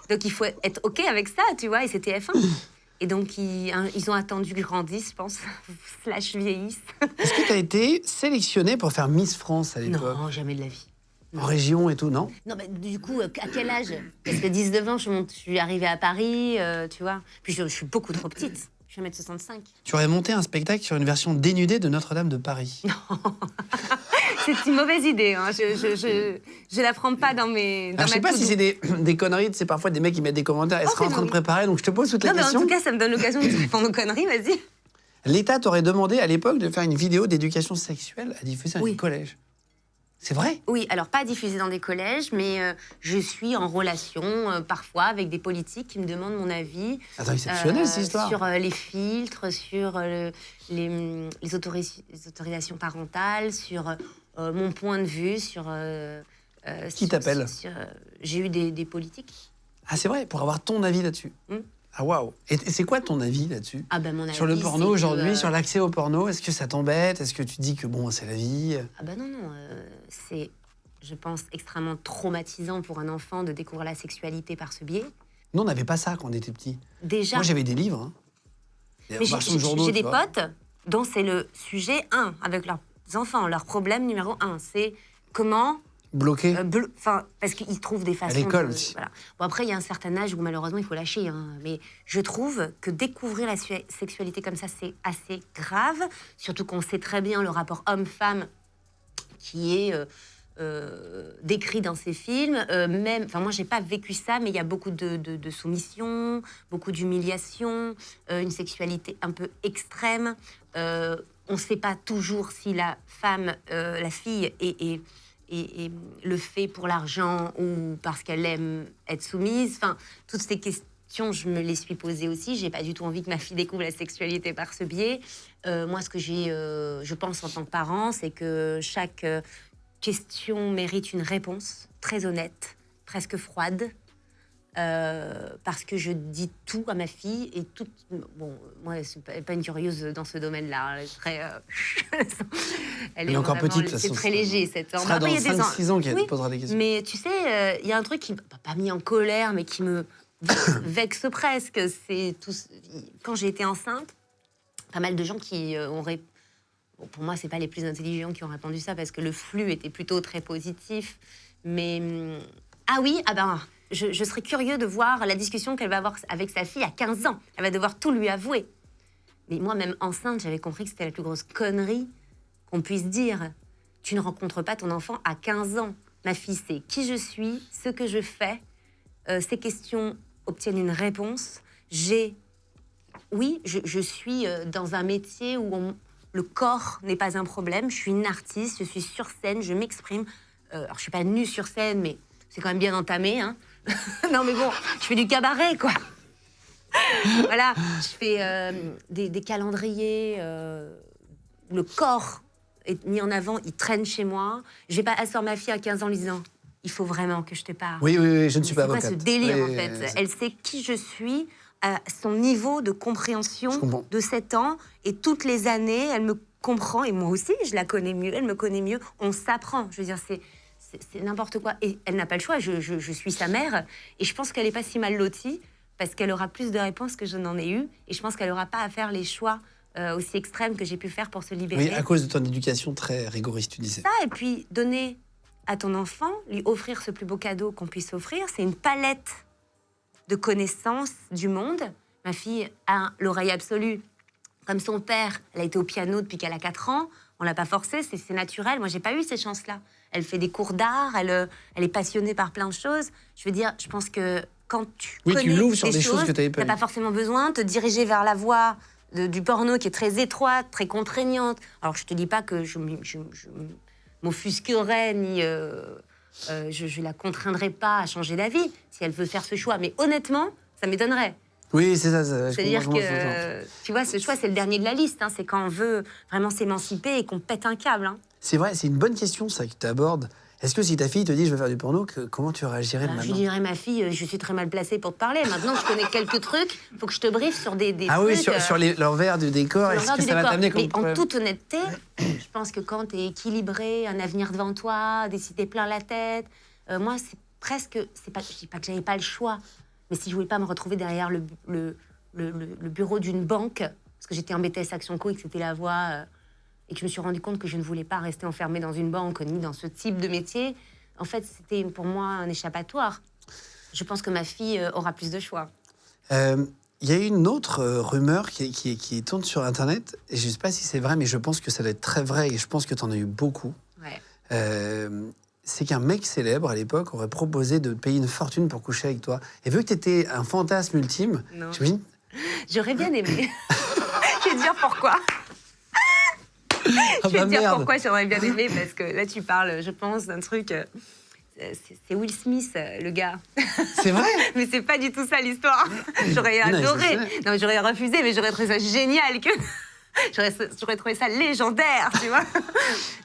Donc, il faut être OK avec ça, tu vois. Et c'était F1. Et donc, ils ont attendu que je grandisse, je pense, slash vieillisse. Est-ce que t'as été sélectionnée pour faire Miss France à l'époque? Non, jamais de la vie. En région et tout, non? Non, mais du coup, à quel âge? Parce que 19 ans, je suis arrivée à Paris, tu vois. Puis je suis beaucoup trop petite. Je suis 1m65. Tu aurais monté un spectacle sur une version dénudée de Notre-Dame de Paris. C'est une mauvaise idée. Hein. Je la prends pas dans mes. Dans Alors, je sais ma pas si to-do. c'est des conneries, c'est parfois des mecs qui mettent des commentaires, elle Oh, sera en c'est train de bon. préparer, donc je te pose toutes les Non, mais en questions. tout cas, ça me donne l'occasion de répondre aux conneries, vas-y. L'État t'aurait demandé à l'époque de faire une vidéo d'éducation sexuelle à diffuser dans Oui. les collèges. C'est vrai? Oui, alors pas diffusé dans des collèges, mais je suis en relation parfois avec des politiques qui me demandent mon avis. Attends, exceptionnelle cette histoire. Sur les filtres, sur les autorisations parentales, sur mon point de vue, sur... Qui t'appelle? J'ai eu des politiques. Ah, c'est vrai, pour avoir ton avis là-dessus. Ah, waouh. Et c'est quoi ton avis là-dessus? Ah, ben mon avis, sur le porno aujourd'hui, que, sur l'accès au porno, est-ce que ça t'embête? Est-ce que tu dis que bon, c'est la vie? Ah, ben non. C'est, je pense, extrêmement traumatisant pour un enfant de découvrir la sexualité par ce biais. Nous, on n'avait pas ça quand on était petits. Déjà. Moi, j'avais des livres. Hein. Mais j'ai des potes dont c'est le sujet 1 avec leurs enfants. Leur problème numéro 1, c'est comment... Bloqué. Parce qu'ils trouvent des façons... À l'école aussi. Voilà. Bon, après, il y a un certain âge où malheureusement, il faut lâcher. Hein. Mais je trouve que découvrir la sexualité comme ça, c'est assez grave. Surtout qu'on sait très bien le rapport homme-femme qui est décrit dans ces films. Moi, j'ai pas vécu ça, mais il y a beaucoup de soumission, beaucoup d'humiliation, une sexualité un peu extrême. On ne sait pas toujours si la femme, la fille et le fait pour l'argent ou parce qu'elle aime être soumise. Enfin, toutes ces questions, je me les suis posées aussi. J'ai pas du tout envie que ma fille découvre la sexualité par ce biais. Moi, ce que je pense en tant que parent, c'est que chaque question mérite une réponse très honnête, presque froide. Parce que je dis tout à ma fille et tout. Bon, moi, elle n'est pas une curieuse dans ce domaine-là. Elle est très. Elle est encore petite, de toute façon. C'est très léger, cette ans. Ce sera dans 5-6 ans qu'elle te posera des questions. Mais tu sais, il y a un truc qui m'a pas mis en colère, mais qui me vexe presque. C'est tout. Quand j'ai été enceinte, pas mal de gens qui ont répondu. Bon, pour moi, c'est pas les plus intelligents qui ont répondu ça parce que le flux était plutôt très positif. Mais je serais curieux de voir la discussion qu'elle va avoir avec sa fille à 15 ans. Elle va devoir tout lui avouer. Mais moi, même enceinte, j'avais compris que c'était la plus grosse connerie qu'on puisse dire. Tu ne rencontres pas ton enfant à 15 ans. Ma fille sait qui je suis, ce que je fais. Ces questions obtiennent une réponse. Je suis dans un métier où le corps n'est pas un problème. Je suis une artiste, je suis sur scène, je m'exprime. Alors, je ne suis pas nue sur scène, mais c'est quand même bien entamé, hein. Non, mais bon, je fais du cabaret, quoi. Voilà, je fais des calendriers. Le corps est mis en avant, il traîne chez moi. Je vais pas asseoir ma fille à 15 ans en lui disant « Il faut vraiment que je te parle. » Oui, je ne suis pas avocate. C'est quoi ce délire, en fait? Elle sait qui je suis, à son niveau de compréhension de 7 ans. Et toutes les années, elle me comprend. Et moi aussi, je la connais mieux, elle me connaît mieux. On s'apprend. Je veux dire, c'est n'importe quoi. Et elle n'a pas le choix. Je suis sa mère. Et je pense qu'elle n'est pas si mal lotie parce qu'elle aura plus de réponses que je n'en ai eu. Et je pense qu'elle n'aura pas à faire les choix aussi extrêmes que j'ai pu faire pour se libérer. Oui, à cause de ton éducation très rigoriste, tu disais. Ça, et puis donner à ton enfant, lui offrir ce plus beau cadeau qu'on puisse offrir, c'est une palette de connaissances du monde. Ma fille a l'oreille absolue. Comme son père, elle a été au piano depuis qu'elle a 4 ans. On l'a pas forcée, c'est naturel. Moi, j'ai pas eu ces chances-là. Elle fait des cours d'art, elle est passionnée par plein de choses. Je veux dire, je pense que quand tu connais tu l'ouvres sur des choses que tu n'avais pas t'as pas forcément besoin de te diriger vers la voie du porno qui est très étroite, très contraignante. Alors, je te dis pas que je m'offusquerais ni je la contraindrai pas à changer d'avis si elle veut faire ce choix. Mais honnêtement, ça m'étonnerait. Oui, c'est ça. C'est-à-dire que, tu vois, ce choix, c'est le dernier de la liste. Hein. C'est quand on veut vraiment s'émanciper et qu'on pète un câble. Hein. C'est vrai, c'est une bonne question, ça, que tu abordes. Est-ce que si ta fille te dit « je veux faire du porno », comment tu réagirais maintenant? Je lui dirais, ma fille, je suis très mal placée pour te parler. Maintenant, je connais quelques trucs. Il faut que je te briefe sur des ah trucs. Oui, sur l'envers du décor. Est-ce que ça va t'amener comme Mais en toute honnêteté, je pense que quand tu es équilibré, un avenir devant toi, si t'es plein la tête, moi, c'est presque... je dis pas que j'avais pas le choix, mais si je voulais pas me retrouver derrière le bureau d'une banque, parce que j'étais en BTS Action Co et que c'était la voie... et que je me suis rendu compte que je ne voulais pas rester enfermée dans une banque ni dans ce type de métier. En fait, c'était pour moi un échappatoire. Je pense que ma fille aura plus de choix. Il y a une autre rumeur qui tourne sur Internet, et je ne sais pas si c'est vrai, mais je pense que ça doit être très vrai, et je pense que tu en as eu beaucoup. Ouais. C'est qu'un mec célèbre, à l'époque, aurait proposé de payer une fortune pour coucher avec toi. Et vu que tu étais un fantasme ultime, j'imagine... J'aurais bien aimé. Je vais te dire pourquoi. Je vais te dire merde. pourquoi j'aurais bien aimé, parce que là, tu parles, je pense, d'un truc... c'est Will Smith, le gars. C'est vrai? Mais c'est pas du tout ça l'histoire. J'aurais Non, adoré. c'est Non, j'aurais refusé, mais j'aurais trouvé ça génial. J'aurais trouvé ça légendaire, tu vois.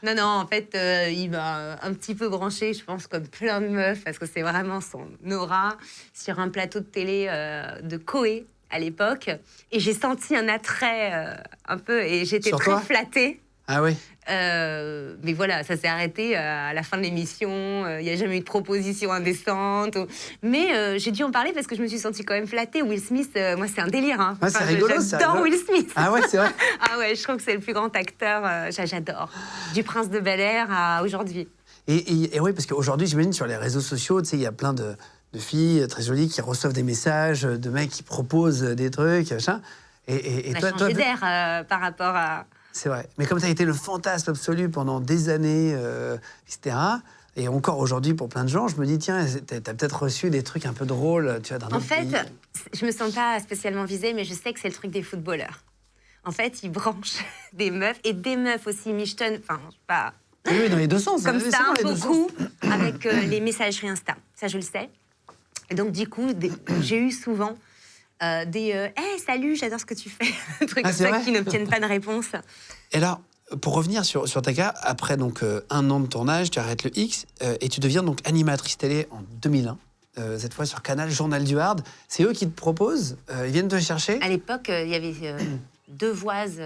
Non, en fait, il m'a un petit peu branché, je pense, comme plein de meufs, parce que c'est vraiment son aura sur un plateau de télé de Coé à l'époque. Et j'ai senti un attrait un peu, et j'étais Sur très toi flattée. Ah oui. Mais voilà, ça s'est arrêté à la fin de l'émission. Il n'y a jamais eu de proposition indécente. Mais j'ai dû en parler parce que je me suis sentie quand même flattée. Will Smith, moi, c'est un délire. Hein. Ouais, c'est rigolo, j'adore Will Smith. Ah ouais, c'est vrai. Ah ouais, je trouve que c'est le plus grand acteur. J'adore. Du Prince de Bel-Air à aujourd'hui. Et oui, parce qu'aujourd'hui, j'imagine, sur les réseaux sociaux, tu sais, il y a plein de filles très jolies qui reçoivent des messages, de mecs qui proposent des trucs, machin. Et On a toi, changé d'air par rapport à... C'est vrai. Mais comme tu as été le fantasme absolu pendant des années, etc., et encore aujourd'hui pour plein de gens, je me dis, tiens, tu as peut-être reçu des trucs un peu drôles, tu vois, dans En notre fait, pays. je me sens pas spécialement visée, mais je sais que c'est le truc des footballeurs. En fait, ils branchent des meufs, et des meufs aussi michetonnes, enfin, je sais pas... Oui, dans les deux sens. Comme c'est ça, dans les deux beaucoup, sens. avec les messageries Insta. Ça, je le sais. Et donc, du coup, j'ai eu souvent des hey, salut, j'adore ce que tu fais. Des trucs comme c'est ça vrai qui n'obtiennent pas de réponse. Et alors, pour revenir sur ta cas, après donc, 1 an de tournage, tu arrêtes le X et tu deviens donc animatrice télé en 2001. Cette fois sur Canal, Journal du Hard. C'est eux qui te proposent, ils viennent te chercher. À l'époque, il y avait Devoise.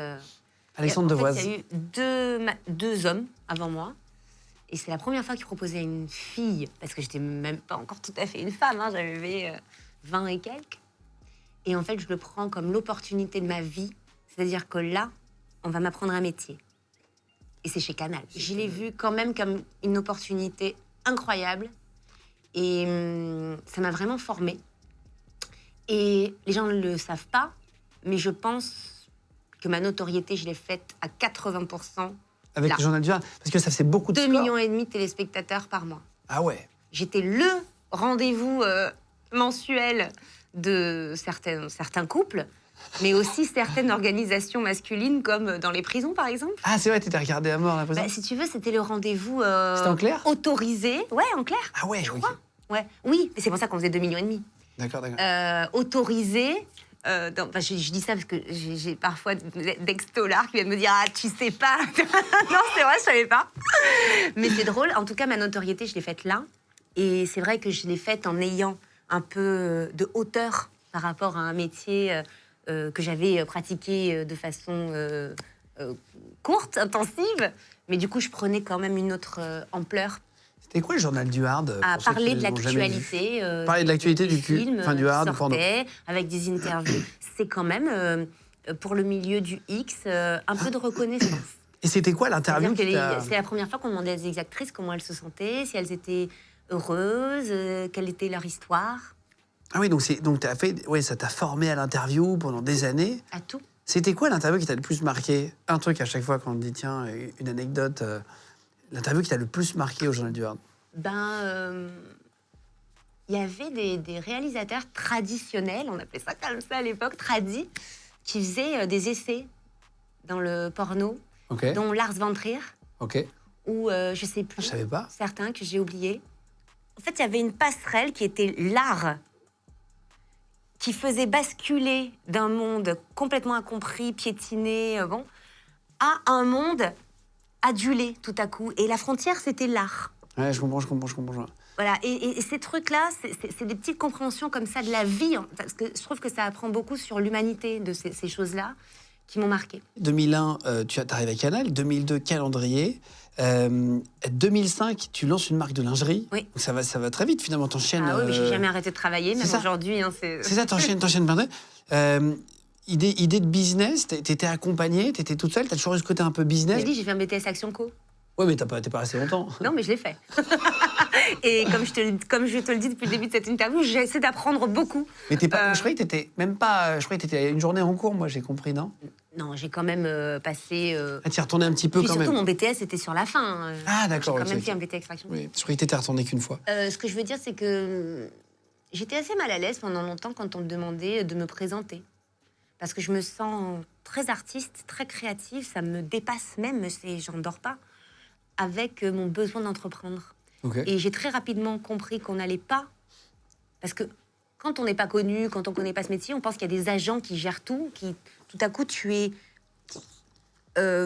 Alexandre Devoise. En fait, il y a eu deux hommes avant moi. Et c'est la première fois qu'ils proposaient à une fille, parce que j'étais même pas encore tout à fait une femme, hein, j'avais 20 et quelques. Et en fait, je le prends comme l'opportunité de ma vie. C'est-à-dire que là, on va m'apprendre un métier. Et c'est chez Canal. Je l'ai vu quand même comme une opportunité incroyable. Et ça m'a vraiment formée. Et les gens ne le savent pas, mais je pense que ma notoriété, je l'ai faite à 80%. Avec là. le Journal du Hard. Parce que ça fait beaucoup de 2,5 scores. millions de téléspectateurs par mois. Ah ouais. J'étais le rendez-vous mensuel de certains couples, mais aussi certaines organisations masculines, comme dans les prisons, par exemple. Ah, c'est vrai, t'étais regardé à mort, la prison. Bah, si tu veux, c'était le rendez-vous C'était en clair autorisé. Ouais, en clair. Ah ouais, je ok. crois. Ouais. Oui, mais c'est pour ça qu'on faisait 2,5 millions. D'accord. Autorisé. Je dis ça parce que j'ai parfois d'ex-tolards qui viennent me dire « Ah, tu sais pas !» Non, c'est vrai, je savais pas. Mais c'est drôle. En tout cas, ma notoriété, je l'ai faite là. Et c'est vrai que je l'ai faite en ayant un peu de hauteur par rapport à un métier que j'avais pratiqué de façon courte, intensive. Mais du coup, je prenais quand même une autre ampleur C'était quoi le Journal du Hard à pour ceux parler qui de l'ont jamais vu l'actualité. Parler de l'actualité du film, enfin, du hard, sortait avec des interviews. C'est quand même, pour le milieu du X, un peu de reconnaissance. Et c'était quoi l'interview C'est la première fois qu'on demandait à des actrices comment elles se sentaient, si elles étaient heureuses, quelle était leur histoire. Ah oui, donc t'as fait, ouais, ça t'a formé à l'interview pendant des années. À tout. C'était quoi l'interview qui t'a le plus marqué? Un truc à chaque fois quand on te dit, tiens, une anecdote. L'interview qui t'a le plus marqué au Journal du Hard? Il y avait des réalisateurs traditionnels, on appelait ça comme ça à l'époque, tradis, qui faisaient des essais dans le porno, dont Lars von Trier, ou je sais plus, je savais pas. Certains que j'ai oubliés. En fait, il y avait une passerelle qui était l'art, qui faisait basculer d'un monde complètement incompris, piétiné, à un monde adulé tout à coup. Et la frontière, c'était l'art. Ouais, je comprends. Voilà, et ces trucs-là, c'est des petites compréhensions comme ça de la vie, hein, parce que je trouve que ça apprend beaucoup sur l'humanité de ces choses-là qui m'ont marqué. 2001, tu arrives à Canal. 2002, calendrier. 2005, tu lances une marque de lingerie. Oui. Donc ça va très vite, finalement, t'enchaînes. Ah oui, mais j'ai jamais arrêté de travailler, même aujourd'hui. Hein, c'est ça, t'enchaînes plein de... idée de business, t'étais accompagnée, t'étais toute seule, t'as toujours eu ce côté un peu business. J'ai dit, j'ai fait un BTS Action Co. Oui, mais t'es pas resté longtemps. Non, mais je l'ai fait. Et comme je te le dis depuis le début de cette interview, j'essaie d'apprendre beaucoup. Mais je croyais que t'étais même pas... Je croyais que t'étais une journée en cours, moi, j'ai compris, non? Non, j'ai quand même passé... Ah, t'y es retourné un petit peu puis quand surtout, même. mon BTS était sur la fin. Ah, d'accord. J'ai quand même fait un BTS Extraction. Oui, je croyais que t'étais retourné qu'une fois. Ce que je veux dire, c'est que j'étais assez mal à l'aise pendant longtemps quand on me demandait de me présenter. parce que je me sens très artiste, très créative, ça me dépasse même, j'en dors pas, avec mon besoin d'entreprendre. Ok. Et j'ai très rapidement compris qu'on n'allait pas, parce que quand on n'est pas connu, quand on ne connaît pas ce métier, on pense qu'il y a des agents qui gèrent tout, qui tout à coup tu es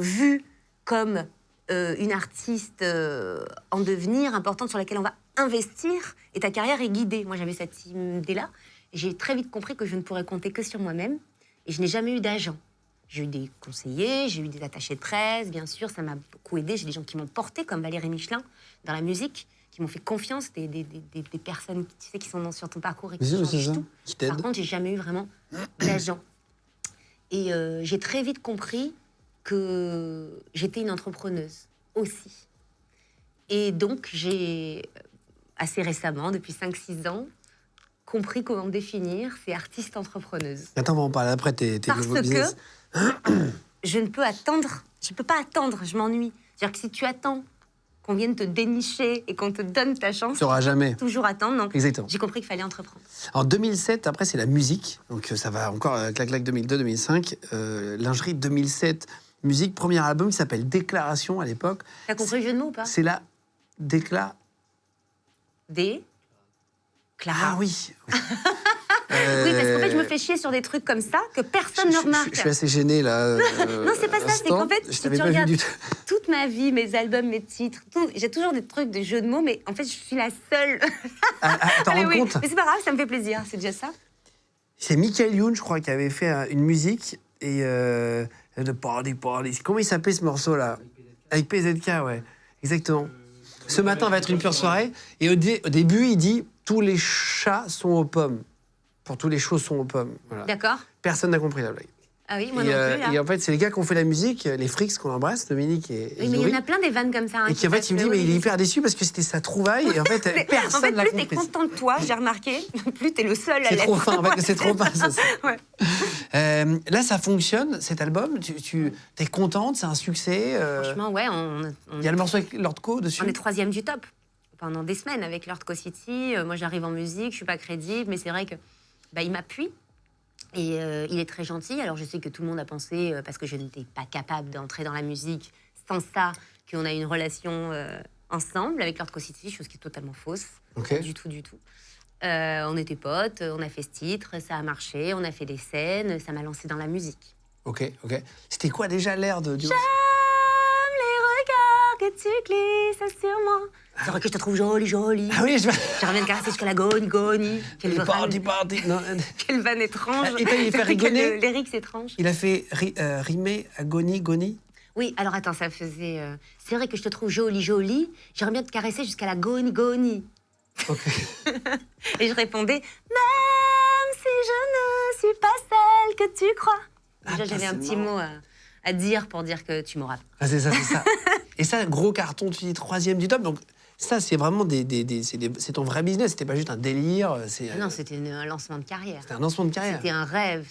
vue comme une artiste en devenir, importante, sur laquelle on va investir, et ta carrière est guidée. Moi, j'avais cette idée-là, et j'ai très vite compris que je ne pourrais compter que sur moi-même, et je n'ai jamais eu d'agent. J'ai eu des conseillers, j'ai eu des attachés de presse, bien sûr, ça m'a beaucoup aidé. J'ai des gens qui m'ont porté, comme Valérie Michelin, dans la musique, qui m'ont fait confiance, des personnes, tu sais, qui sont sur ton parcours et qui changent tout. Qui t'aident. Par contre, j'ai jamais eu vraiment d'agent. Et j'ai très vite compris que j'étais une entrepreneuse aussi. Et donc, j'ai, assez récemment, depuis 5-6 ans, compris comment me définir, c'est artiste-entrepreneuse. Attends, on va en parler après, tes Parce nouveaux business. que je ne peux attendre, je peux pas attendre, je m'ennuie. C'est-à-dire que si tu attends qu'on vienne te dénicher et qu'on te donne ta chance, Tu sauras jamais. toujours attendre, non. Exactement. J'ai compris qu'il fallait entreprendre. En 2007, après, c'est la musique. Donc, ça va encore clac-clac 2002-2005. Lingerie 2007, musique, premier album qui s'appelle Déclaration à l'époque. T'as compris le jeu de mots ou pas? C'est la Décla... Clara. Ah oui. Oui, parce qu'en fait, je me fais chier sur des trucs comme ça que personne ne remarque. Je suis assez gêné, là. Non, c'est pas ça, c'est qu'en fait, je si t'avais tu pas vu regardes du tout. toute ma vie, mes albums, mes titres, tout, j'ai toujours des trucs, des jeux de mots, mais en fait, je suis la seule. T'en Allez, rends oui. compte? Mais c'est pas grave, ça me fait plaisir, c'est déjà ça. C'est Michael Youn, je crois, qui avait fait une musique. Et de Party. Comment il s'appelait ce morceau-là? Avec PZK, ouais. Exactement. Ce matin va être une pure soirée. Et au début, il dit tous les chats sont aux pommes. Pour tous les chats sont aux pommes. Voilà. D'accord. Personne n'a compris la blague. Ah oui, moi Et, non plus, là. et en fait, c'est les gars qui ont fait la musique, les Fricks qu'on embrasse, Dominique et Oui, mais il y Zoé. en a plein des vannes comme ça. Hein, Et qui en fait, il me dit, mais il est hyper déçu parce que c'était sa trouvaille. Et en fait, Mais personne en fait, l'a plus t'es compris. content de toi, j'ai remarqué, plus t'es le seul à C'est l'être. trop fin, en fait, c'est trop fin, ça. Ouais. Là, ça fonctionne, cet album. Tu es contente, c'est un succès. Franchement, ouais, Il y a le morceau avec Lord Co dessus. on est 3e du top pendant des semaines avec Lord Co City. Moi, j'arrive en musique, je suis pas crédible, mais c'est vrai que il m'appuie. Et il est très gentil. Alors, je sais que tout le monde a pensé, parce que je n'étais pas capable d'entrer dans la musique sans ça, qu'on a une relation ensemble avec Lord Co City, chose qui est totalement fausse. Ok. Pas du tout, du tout. On était potes, on a fait ce titre, ça a marché, on a fait des scènes, ça m'a lancé dans la musique. Ok. C'était quoi déjà l'air du... J'aime les regards que tu glisses sur moi. C'est vrai que je te trouve jolie. Ah oui, J'aimerais bien te caresser jusqu'à la goni. Quelle vanne, Party. Non, quelle vanne étrange. Et il fait rigoler. Lyrics étranges. il a fait rimer agonie, goni. Oui, alors attends, ça faisait... c'est vrai que je te trouve jolie. J'aimerais bien te caresser jusqu'à la goni. Ok. Et je répondais, même si je ne suis pas celle que tu crois. Déjà, j'avais un petit mot à dire pour dire que tu m'auras. Ah, c'est ça. Et ça, gros carton, tu dis 3e du top. Donc, ça, c'est vraiment c'est ton vrai business. C'était pas juste un délire. Non, c'était un lancement de carrière. C'était un lancement de carrière. C'était un rêve.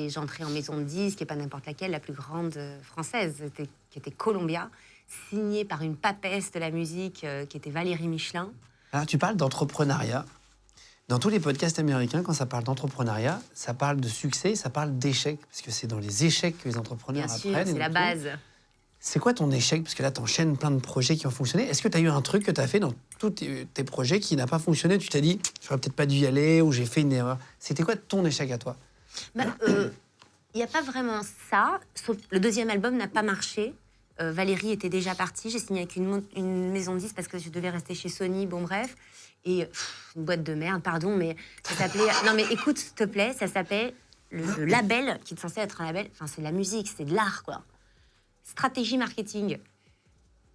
J'entrais en maison de disques, et pas n'importe laquelle, la plus grande française, qui était Columbia, signée par une papesse de la musique qui était Valérie Michelin. Alors, tu parles d'entrepreneuriat. Dans tous les podcasts américains, quand ça parle d'entrepreneuriat, ça parle de succès, ça parle d'échecs. Parce que c'est dans les échecs que les entrepreneurs Bien sûr, apprennent. c'est la base. C'est quoi ton échec? Parce que là, tu enchaînes plein de projets qui ont fonctionné. Est-ce que tu as eu un truc que tu as fait dans tous tes projets qui n'a pas fonctionné? Tu t'es dit, j'aurais peut-être pas dû y aller ou j'ai fait une erreur. C'était quoi ton échec à toi? Il n'y a pas vraiment ça. Sauf le 2e album n'a pas marché. Valérie était déjà partie. J'ai signé avec une maison de disques parce que je devais rester chez Sony. Bon, bref. Et une boîte de merde, pardon, mais ça s'appelait... Non, mais écoute, s'il te plaît, ça s'appelait le label, qui est censé être un label. Enfin, c'est de la musique, c'est de l'art, quoi. Stratégie marketing.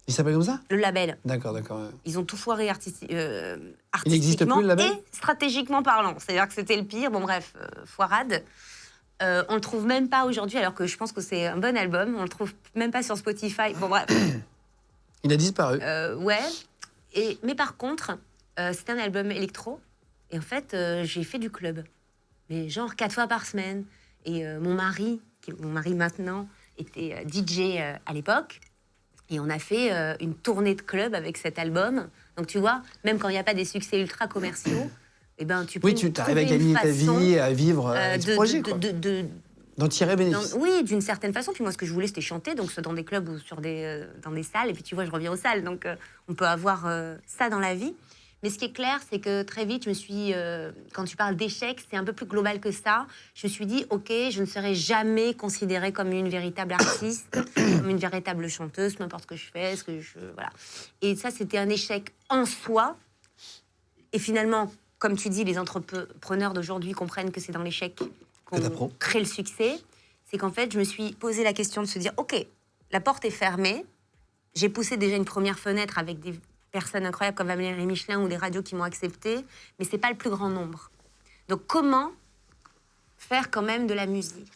Il s'appelle comme ça? Le label. D'accord. Ouais. Ils ont tout foiré Il n'existe artistiquement plus, le label? et stratégiquement parlant. C'est-à-dire que c'était le pire. Bon, bref, foirade. On le trouve même pas aujourd'hui, alors que je pense que c'est un bon album. On le trouve même pas sur Spotify. Bon, bref. Il a disparu. Ouais. Mais par contre, c'était un album électro. Et en fait, j'ai fait du club. Mais genre 4 fois par semaine. Et mon mari maintenant, était DJ à l'époque. Et on a fait une tournée de club avec cet album. Donc tu vois, même quand il n'y a pas des succès ultra commerciaux, eh ben, tu peux Oui, tu arrives à gagner ta vie, à vivre avec ce projet. Quoi. D'en tirer bénéfice. Oui, d'une certaine façon. Puis moi, ce que je voulais, c'était chanter, donc soit dans des clubs ou dans des salles. Et puis tu vois, je reviens aux salles, donc on peut avoir ça dans la vie. Mais ce qui est clair, c'est que très vite, je me suis... quand tu parles d'échec, c'est un peu plus global que ça. Je me suis dit, OK, je ne serai jamais considérée comme une véritable artiste, comme une véritable chanteuse, peu importe ce que je fais, voilà. Et ça, c'était un échec en soi. Et finalement, comme tu dis, les entrepreneurs d'aujourd'hui comprennent que c'est dans l'échec qu'on crée le succès. C'est qu'en fait, je me suis posé la question de se dire, OK, la porte est fermée. J'ai poussé déjà une première fenêtre avec des personnes incroyables comme Valérie Michelin ou des radios qui m'ont accepté, mais c'est pas le plus grand nombre. Donc comment faire quand même de la musique?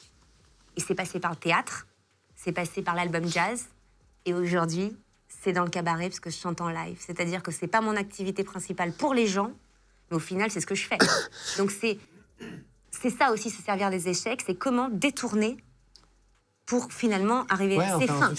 Et c'est passé par le théâtre, c'est passé par l'album jazz, et aujourd'hui, c'est dans le cabaret parce que je chante en live. C'est-à-dire que c'est pas mon activité principale pour les gens, mais au final, c'est ce que je fais. Donc c'est ça aussi, se servir des échecs, c'est comment détourner pour finalement arriver à ses fins.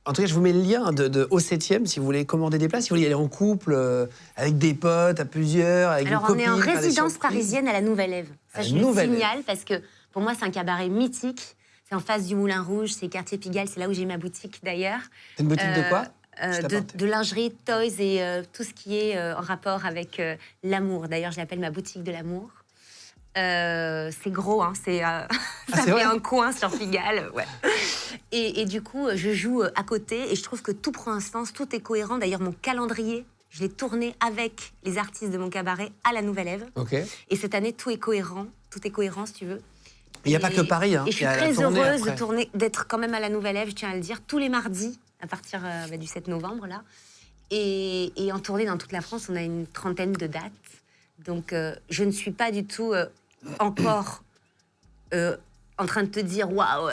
En tout cas, je vous mets le lien au 7e si vous voulez commander des places, si vous voulez y aller en couple, avec des potes, à plusieurs, avec Alors, une copine. Alors, on est en résidence parisienne à la Nouvelle Ève. Ça, je le signale parce que pour moi, c'est un cabaret mythique. C'est en face du Moulin Rouge, c'est quartier Pigalle, c'est là où j'ai ma boutique d'ailleurs. C'est une boutique de quoi de lingerie, toys et tout ce qui est en rapport avec l'amour. D'ailleurs, je l'appelle ma boutique de l'amour. C'est gros, hein, ça fait un coin sur Pigalle. Ouais. Et du coup, je joue à côté et je trouve que tout prend un sens, tout est cohérent. D'ailleurs, mon calendrier, je l'ai tourné avec les artistes de mon cabaret à la Nouvelle Ève. Okay. Et cette année, tout est cohérent si tu veux. Il n'y a pas que Paris. Hein. Et je suis très heureuse d'être quand même à la Nouvelle Ève, je tiens à le dire, tous les mardis, à partir du 7 novembre, là. Et en tournée dans toute la France, on a une 30aine de dates. Donc, je ne suis pas du tout encore en train de te dire « Waouh,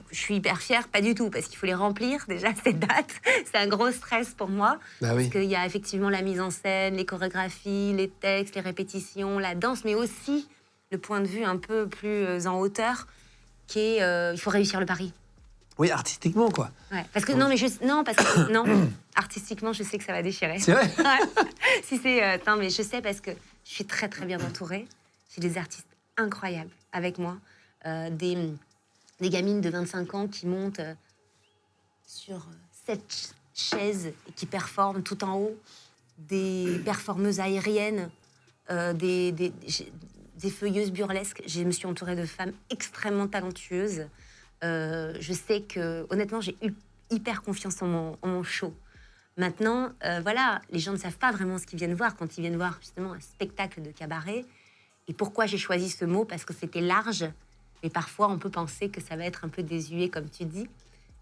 je suis hyper fière », pas du tout, parce qu'il faut les remplir, déjà, ces dates. C'est un gros stress pour moi, parce qu'il y a effectivement la mise en scène, les chorégraphies, les textes, les répétitions, la danse, mais aussi le point de vue un peu plus en hauteur, qui est il faut réussir le pari. Oui, artistiquement, quoi. Ouais, parce que non, artistiquement, je sais que ça va déchirer. C'est vrai. Ouais. Non, mais je sais parce que je suis très très bien entourée. J'ai des artistes incroyables avec moi, des gamines de 25 ans qui montent sur 7 chaises et qui performent tout en haut, des performeuses aériennes, des feuilleuses burlesques. Je me suis entourée de femmes extrêmement talentueuses. Je sais que, honnêtement, j'ai eu hyper confiance en mon show. Maintenant, voilà, les gens ne savent pas vraiment ce qu'ils viennent voir quand ils viennent voir justement un spectacle de cabaret. Et pourquoi j'ai choisi ce mot? Parce que c'était large, mais parfois on peut penser que ça va être un peu désuet, comme tu dis.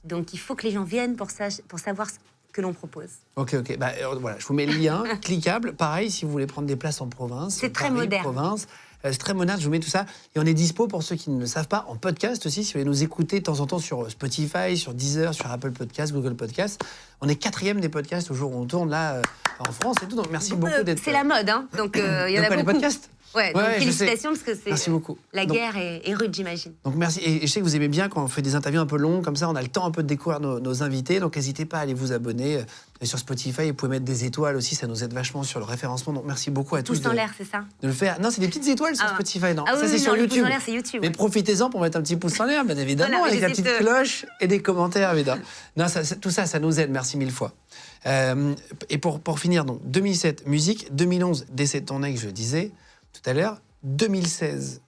Donc il faut que les gens viennent pour savoir ce que l'on propose. Ok. Bah, voilà, je vous mets le lien, cliquable. Pareil, si vous voulez prendre des places en province. C'est très moderne. Province. C'est très moderne, je vous mets tout ça. Et on est dispo, pour ceux qui ne le savent pas, en podcast aussi, si vous voulez nous écouter de temps en temps sur Spotify, sur Deezer, sur Apple Podcasts, Google Podcasts. On est 4e des podcasts au jour où on tourne là en France et tout. Donc merci beaucoup d'être... C'est la mode, hein. Donc il y en a beaucoup. Les podcasts. Ouais, donc félicitations parce que c'est... Merci beaucoup. La guerre est rude, j'imagine. Donc merci. Et je sais que vous aimez bien quand on fait des interviews un peu longues, comme ça on a le temps un peu de découvrir nos invités. Donc n'hésitez pas à aller vous abonner. Et sur Spotify, vous pouvez mettre des étoiles aussi, ça nous aide vachement sur le référencement. Donc merci beaucoup à tous. Pouce en l'air, c'est ça? De le faire. Non, c'est des petites étoiles sur Spotify, non? Ah oui, ça c'est sur YouTube. Pouce en l'air, c'est YouTube. Mais profitez-en pour mettre un petit pouce en l'air, bien évidemment, voilà, avec la petite cloche et des commentaires, évidemment. Non, tout ça, ça nous aide. Merci 1000 fois. Et pour finir, donc 2007, musique. 2011, décès de ton ex, je le disais tout à l'heure. 2016,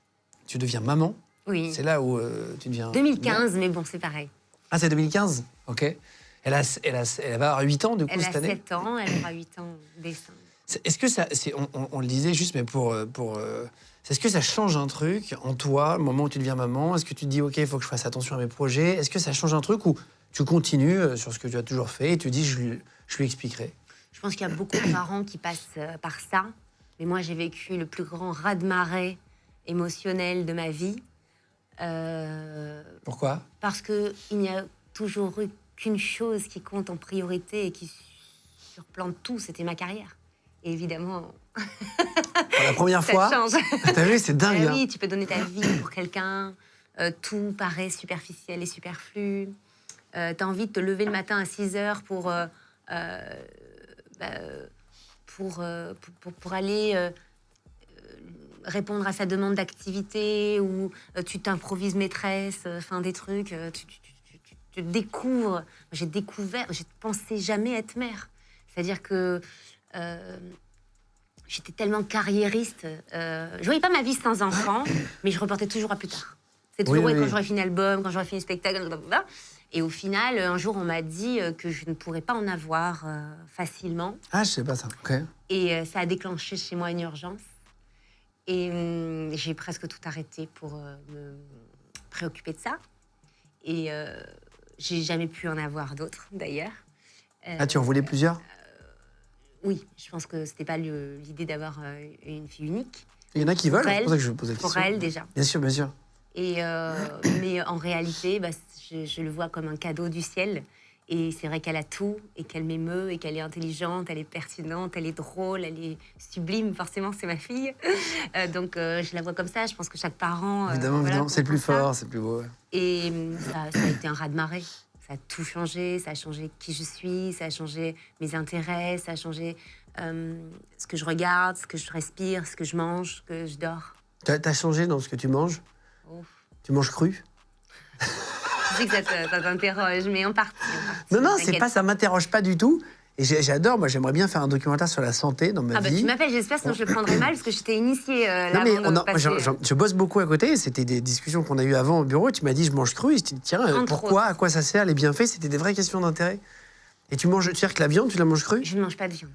tu deviens maman. Oui. C'est là où tu deviens... 2015, mais bon, c'est pareil. Ah, c'est 2015? Ok. Elle va avoir 8 ans, du coup, cette année? Elle a 7 ans, elle aura 8 ans décembre. Est-ce que ça... On le disait juste, mais est-ce que ça change un truc en toi, au moment où tu deviens maman? Est-ce que tu te dis, OK, il faut que je fasse attention à mes projets? Est-ce que ça change un truc ou tu continues sur ce que tu as toujours fait et tu dis, je lui expliquerai? Je pense qu'il y a beaucoup de parents qui passent par ça. Mais moi, j'ai vécu le plus grand raz-de-marée émotionnel de ma vie. Pourquoi? Parce qu'il n'y a toujours eu qu'une chose qui compte en priorité et qui surplante tout, c'était ma carrière. Et évidemment... Pour la première fois, ça change. T'as vu, c'est dingue. Oui, tu peux donner ta vie pour quelqu'un. Tout paraît superficiel et superflu. T'as envie de te lever le matin à 6h pour aller répondre à sa demande d'activité ou tu t'improvises maîtresse, enfin des trucs, tu découvres. J'ai découvert, je pensais jamais être mère. C'est-à-dire que j'étais tellement carriériste. Je voyais pas ma vie sans enfant, mais je reportais toujours à plus tard. C'est toujours quand j'aurais fini l'album, quand j'aurais fini le spectacle, blablabla. Et au final, un jour, on m'a dit que je ne pourrais pas en avoir facilement. Ah, je sais pas ça. Ok. Et ça a déclenché chez moi une urgence. Et j'ai presque tout arrêté pour me préoccuper de ça. Et j'ai jamais pu en avoir d'autres, d'ailleurs. Ah, tu en voulais plusieurs? Oui, je pense que c'était pas l'idée d'avoir une fille unique. Il y en a qui veulent, Pour c'est elle, pour ça que je vous pose la question. pour elle, déjà. Bien sûr, bien sûr. Et, mais en réalité, je le vois comme un cadeau du ciel. Et c'est vrai qu'elle a tout, et qu'elle m'émeut, et qu'elle est intelligente, elle est pertinente, elle est drôle, elle est sublime. Forcément, c'est ma fille. Donc, je la vois comme ça. Je pense que chaque parent... Évidemment, voilà, c'est le plus comprend ça. fort, c'est le plus beau. Ouais. Et ça a été un raz-de-marée. Ça a tout changé. Ça a changé qui je suis, ça a changé mes intérêts, ça a changé ce que je regarde, ce que je respire, ce que je mange, ce que je dors. T'as changé dans ce que tu manges? Ouf. Tu manges cru? Je sais que ça t'interroge, mais en partie. Non, c'est pas, ça m'interroge pas du tout. Et j'adore, moi j'aimerais bien faire un documentaire sur la santé dans ma vie. Tu m'appelles, j'espère, sinon je le prendrai mal, parce que je t'ai initiée Non, mais passer... je bosse beaucoup à côté, c'était des discussions qu'on a eues avant au bureau, tu m'as dit je mange cru, et je t'ai dit tiens, pourquoi, à quoi ça sert, les bienfaits, c'était des vraies questions d'intérêt. Et tu manges, tu veux dire que la viande, tu la manges crue? Je ne mange pas de viande.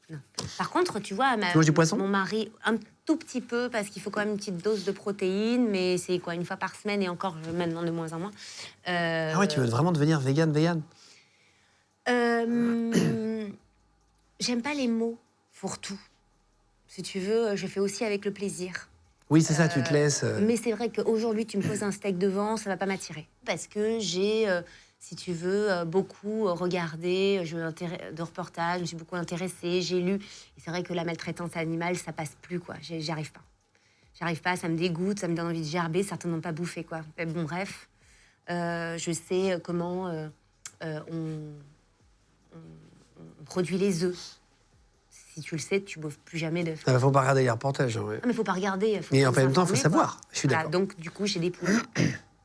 Non. Par contre, tu vois, tu manges du poisson? Mon mari, un tout petit peu, parce qu'il faut quand même une petite dose de protéines, mais c'est quoi, une fois par semaine, et encore maintenant de moins en moins. Ah ouais, tu veux vraiment devenir vegan? J'aime pas les mots fourre-tout. Si tu veux, je fais aussi avec le plaisir. Oui, c'est ça, tu te laisses... Mais c'est vrai qu'aujourd'hui, tu me poses un steak devant, ça va pas m'attirer. Parce que j'ai, si tu veux, beaucoup regardé de reportages, je me suis beaucoup intéressée, j'ai lu. Et c'est vrai que la maltraitance animale, ça passe plus, quoi. J'y arrive pas. J'arrive pas, ça me dégoûte, ça me donne envie de gerber, certainement pas bouffer, quoi. Mais bon, bref, je sais comment on produit les œufs. Si tu le sais, tu bouffes plus jamais d'œufs. Il faut pas regarder les reportages. Ouais. Non, mais faut pas regarder. Mais en même temps, il faut savoir. Je suis d'accord. Donc, du coup, j'ai des poules.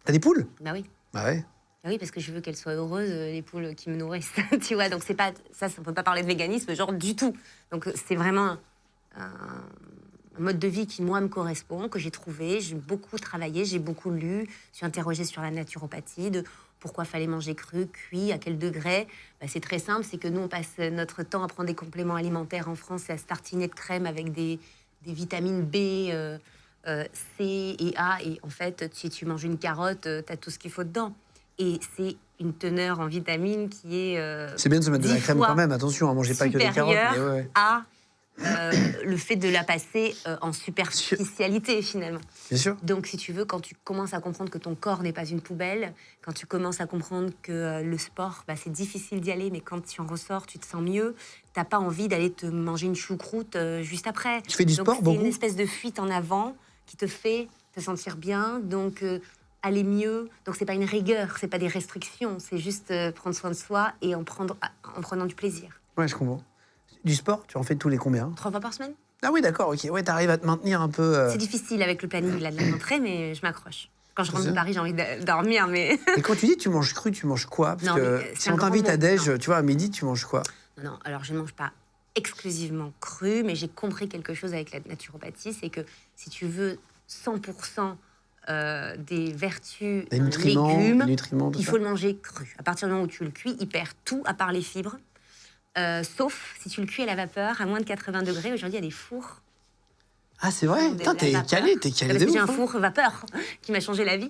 T'as des poules? Bah oui. Bah ouais. Ah oui, parce que je veux qu'elles soient heureuses, les poules qui me nourrissent. Tu vois, donc c'est pas... Ça, on peut pas parler de véganisme, genre du tout. Donc, c'est vraiment un mode de vie qui, moi, me correspond, que j'ai trouvé. J'ai beaucoup travaillé, j'ai beaucoup lu. Je suis interrogée sur la naturopathie, de pourquoi fallait manger cru, cuit, à quel degré. Bah, c'est très simple, c'est que nous, on passe notre temps à prendre des compléments alimentaires en France et à se tartiner de crème avec des vitamines B, C et A. Et en fait, si tu manges une carotte, t'as tout ce qu'il faut dedans. Et c'est une teneur en vitamines qui est... c'est bien de se mettre de la crème quand même, attention, à manger pas que des carottes. Mais ouais. À le fait de la passer en superficialité, finalement. Bien sûr. Donc, si tu veux, quand tu commences à comprendre que ton corps n'est pas une poubelle, quand tu commences à comprendre que le sport, bah, c'est difficile d'y aller, mais quand tu en ressors, tu te sens mieux, t'as pas envie d'aller te manger une choucroute juste après. Tu fais du sport beaucoup? C'est une espèce de fuite en avant qui te fait te sentir bien, donc aller mieux. Donc, c'est pas une rigueur, c'est pas des restrictions, c'est juste prendre soin de soi et en prenant du plaisir. Ouais, je comprends. Du sport, tu en fais tous les combien? 3 fois par semaine. Ah oui, d'accord, ok. Ouais, t'arrives à te maintenir un peu... C'est difficile avec le planning là, de la rentrée, mais je m'accroche. Quand je rentre de Paris, j'ai envie de dormir, mais... Et quand tu dis tu manges cru, tu manges quoi? Parce que si on t'invite à déj, tu vois, à midi, tu manges quoi? Non, alors je ne mange pas exclusivement cru, mais j'ai compris quelque chose avec la naturopathie, c'est que si tu veux 100% des vertus des nutriments, légumes, il faut le manger cru. À partir du moment où tu le cuis, il perd tout, à part les fibres. Sauf si tu le cuis à la vapeur, à moins de 80 degrés. Aujourd'hui, il y a des fours. Ah, c'est vrai? Putain, t'es calé de ouf. J'ai un four vapeur qui m'a changé la vie.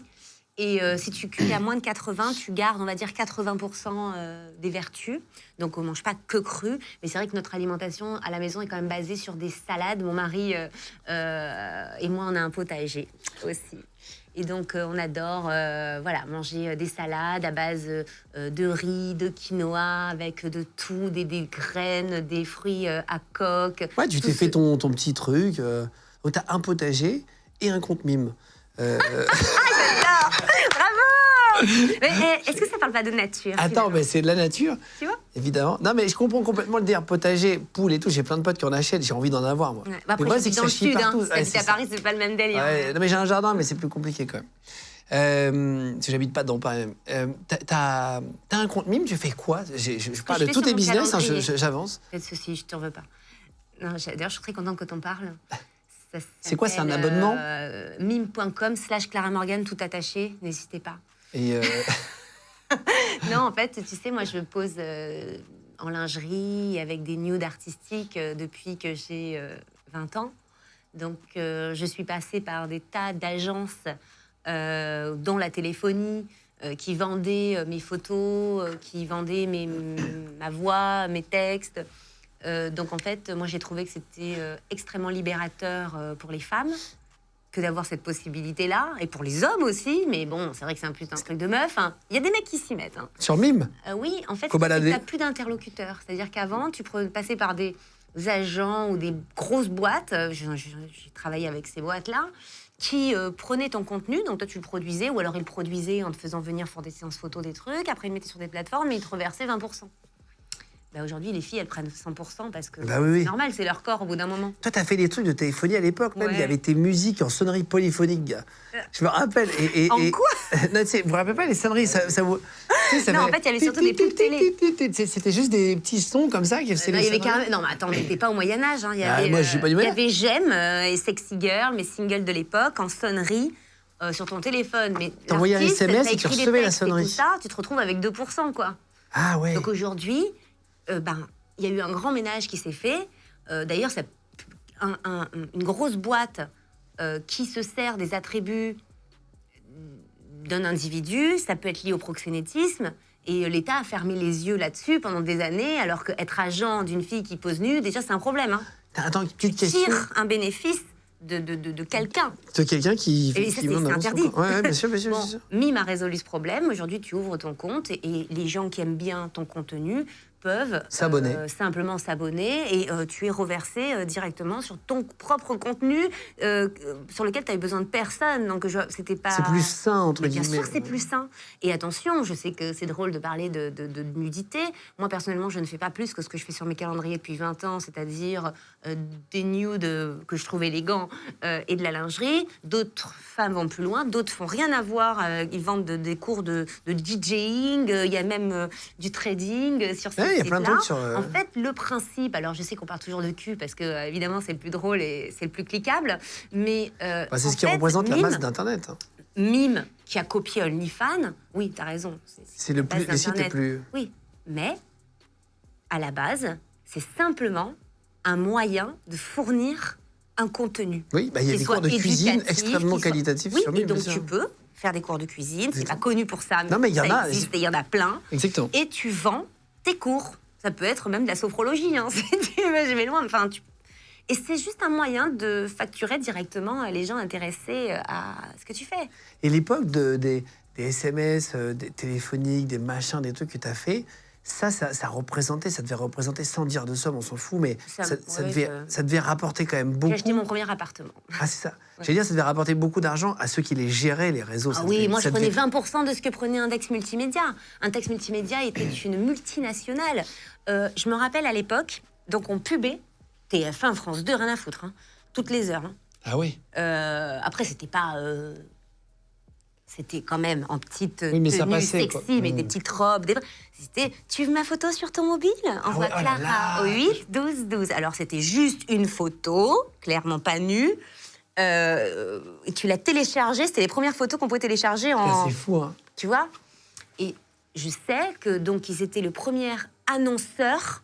Et si tu cuis à moins de 80, tu gardes, on va dire, 80% des vertus. Donc, on ne mange pas que cru. Mais c'est vrai que notre alimentation à la maison est quand même basée sur des salades. Mon mari et moi, on a un potager aussi. Et donc, on adore manger des salades à base de riz, de quinoa, avec de tout, des graines, des fruits à coque. Ouais, tu t'es fait ton petit truc. Donc, t'as un potager et un compte mime. J'adore! Bravo! Mais est-ce que ça parle pas de nature? Attends, mais c'est de la nature. Tu vois? évidemment. Non, mais je comprends complètement le dire. Potager, poule et tout, j'ai plein de potes qui en achètent, j'ai envie d'en avoir, moi. Ouais. Bah Mais après, moi, j'habite dans le ça chie sud. Hein. partout. Si Ouais, t'habites c'est à ça. Paris, c'est pas le même délire. Ouais, non, mais j'ai un jardin, mais c'est plus compliqué quand même. Parce que j'habite pas dans Paris même. T'as un compte mime, tu fais quoi? Je parle je de fais tous sur tes mon business, hein, calendrier. j'avance. Faites ceci, je t'en veux pas. Non, d'ailleurs, je suis très contente que t'en parles. C'est quoi, c'est un abonnement Mime.com/Clara Morgan, tout attaché, n'hésitez pas. Et Non, en fait, tu sais, moi, je pose en lingerie avec des nudes artistiques depuis que j'ai 20 ans. Donc, je suis passée par des tas d'agences, dont la téléphonie, qui vendaient mes photos, qui vendaient ma voix, mes textes. Donc, en fait, moi, j'ai trouvé que c'était extrêmement libérateur pour les femmes que d'avoir cette possibilité-là, et pour les hommes aussi, mais bon, c'est vrai que c'est un truc de meuf. Hein. Il y a des mecs qui s'y mettent. Hein. sur mime? Oui, en fait, Faut tu balader. n'as plus d'interlocuteurs. C'est-à-dire qu'avant, tu passais par des agents ou des grosses boîtes, j'ai travaillé avec ces boîtes-là, qui prenaient ton contenu, donc toi tu le produisais, ou alors ils le produisaient en te faisant venir faire des séances photos, des trucs, après ils le mettaient sur des plateformes et ils te reversaient 20%. Bah, aujourd'hui, les filles, elles prennent 100% parce que Bah oui, oui. c'est normal, c'est leur corps au bout d'un moment. Toi, t'as fait des trucs de téléphonie à l'époque, même. Ouais. Il y avait tes musiques en sonnerie polyphonique, gars. Je me rappelle. En quoi? Non, tu sais, vous vous rappelez pas les sonneries ça vous... tu sais, ça Non, fait- en fait, il y avait surtout des pubs télé. Tu sais, c'était juste des petits sons comme ça qui faisaient Non, les il y avait sonneries. carrément... Non, mais attends, on n'était pas au Moyen-Âge. Hein. Il y Ah, avait, moi, je suis pas du il y Moyen-Âge. avait J'aime et Sexy Girl, mes singles de l'époque, en sonnerie, sur ton téléphone. Mais T'envoyais un l'artiste, SMS t'as et tu écrit des recevais la textes et sonnerie. tout ça, tu te retrouves avec 2%, quoi. Ah ouais. Donc aujourd'hui, il y a eu un grand ménage qui s'est fait. D'ailleurs, c'est une grosse boîte qui se sert des attributs d'un individu. Ça peut être lié au proxénétisme. Et l'État a fermé les yeux là-dessus pendant des années, alors qu'être agent d'une fille qui pose nue, déjà, c'est un problème. Hein. Attends, une petite Tu question. tires un bénéfice de quelqu'un. De quelqu'un qui... Et ça, qui c'est vend dans interdit. son- Ouais, bien sûr, bien sûr. Bon, bien sûr. Mime a résolu ce problème. Aujourd'hui, tu ouvres ton compte et les gens qui aiment bien ton contenu peuvent S'abonner. simplement s'abonner et tu es reversé directement sur ton propre contenu sur lequel tu avais besoin de personne. Donc, c'était pas... C'est plus sain, entre Mais bien guillemets. sûr, c'est plus sain. Et attention, je sais que c'est drôle de parler de nudité. Moi, personnellement, je ne fais pas plus que ce que je fais sur mes calendriers depuis 20 ans, c'est-à-dire des nudes que je trouve élégants et de la lingerie. D'autres femmes vont plus loin, d'autres font rien à voir. Ils vendent des cours de DJing, il y a même du trading sur ces Ouais, il y a plein de sites-là. trucs sur... En fait, le principe, alors je sais qu'on parle toujours de cul parce que évidemment c'est le plus drôle et c'est le plus cliquable, mais Bah, c'est en ce qui fait, représente la Mime, masse d'Internet. Hein. Mime qui a copié OnlyFans, oui, t'as raison. C'est le la base plus... Les sites les d'Internet. plus... Oui, mais à la base, c'est simplement un moyen de fournir un contenu. Oui, bah, il y a Qui des soit cours de cuisine éducatif, extrêmement qui soit- qualitatifs Oui, sur et Mime, donc bien sûr. tu peux faire des cours de cuisine, c'est Exactement. pas connu pour ça, Non, mais il y en ça a. existe et il y en a plein. Exactement. Et tu vends tes cours. Ça peut être même de la sophrologie, hein. Je vais loin. Enfin, et c'est juste un moyen de facturer directement les gens intéressés à ce que tu fais. Et l'époque des SMS, des téléphoniques, des machins, des trucs que tu as fait, ça représentait, ça devait représenter, sans dire de somme, on s'en fout, mais Ça- ça, ouais, ça devait rapporter quand même J'ai beaucoup. acheté mon premier appartement. Ah, c'est ça. J'allais dire, ça devait rapporter beaucoup d'argent à ceux qui les géraient, les réseaux. Ah Ça oui, devait- moi je ça prenais devait- 20% de ce que prenait Index Multimédia. Index Multimédia était une multinationale. Je me rappelle à l'époque, donc on pubait TF1, France 2, rien à foutre, hein, toutes les heures. Hein. Ah oui. Après, c'était pas. C'était quand même en petite Oui, mais ça tenue passait, sexy, quoi. mais des petites robes. C'était tu veux ma photo sur ton mobile? Envoie ouais, oh là Clara là. au 8 12 12. Alors, c'était juste une photo, clairement pas nue. Et tu l'as téléchargée. C'était les premières photos qu'on pouvait télécharger en. C'est fou, hein. Tu vois? Et je sais que donc ils étaient le premier annonceur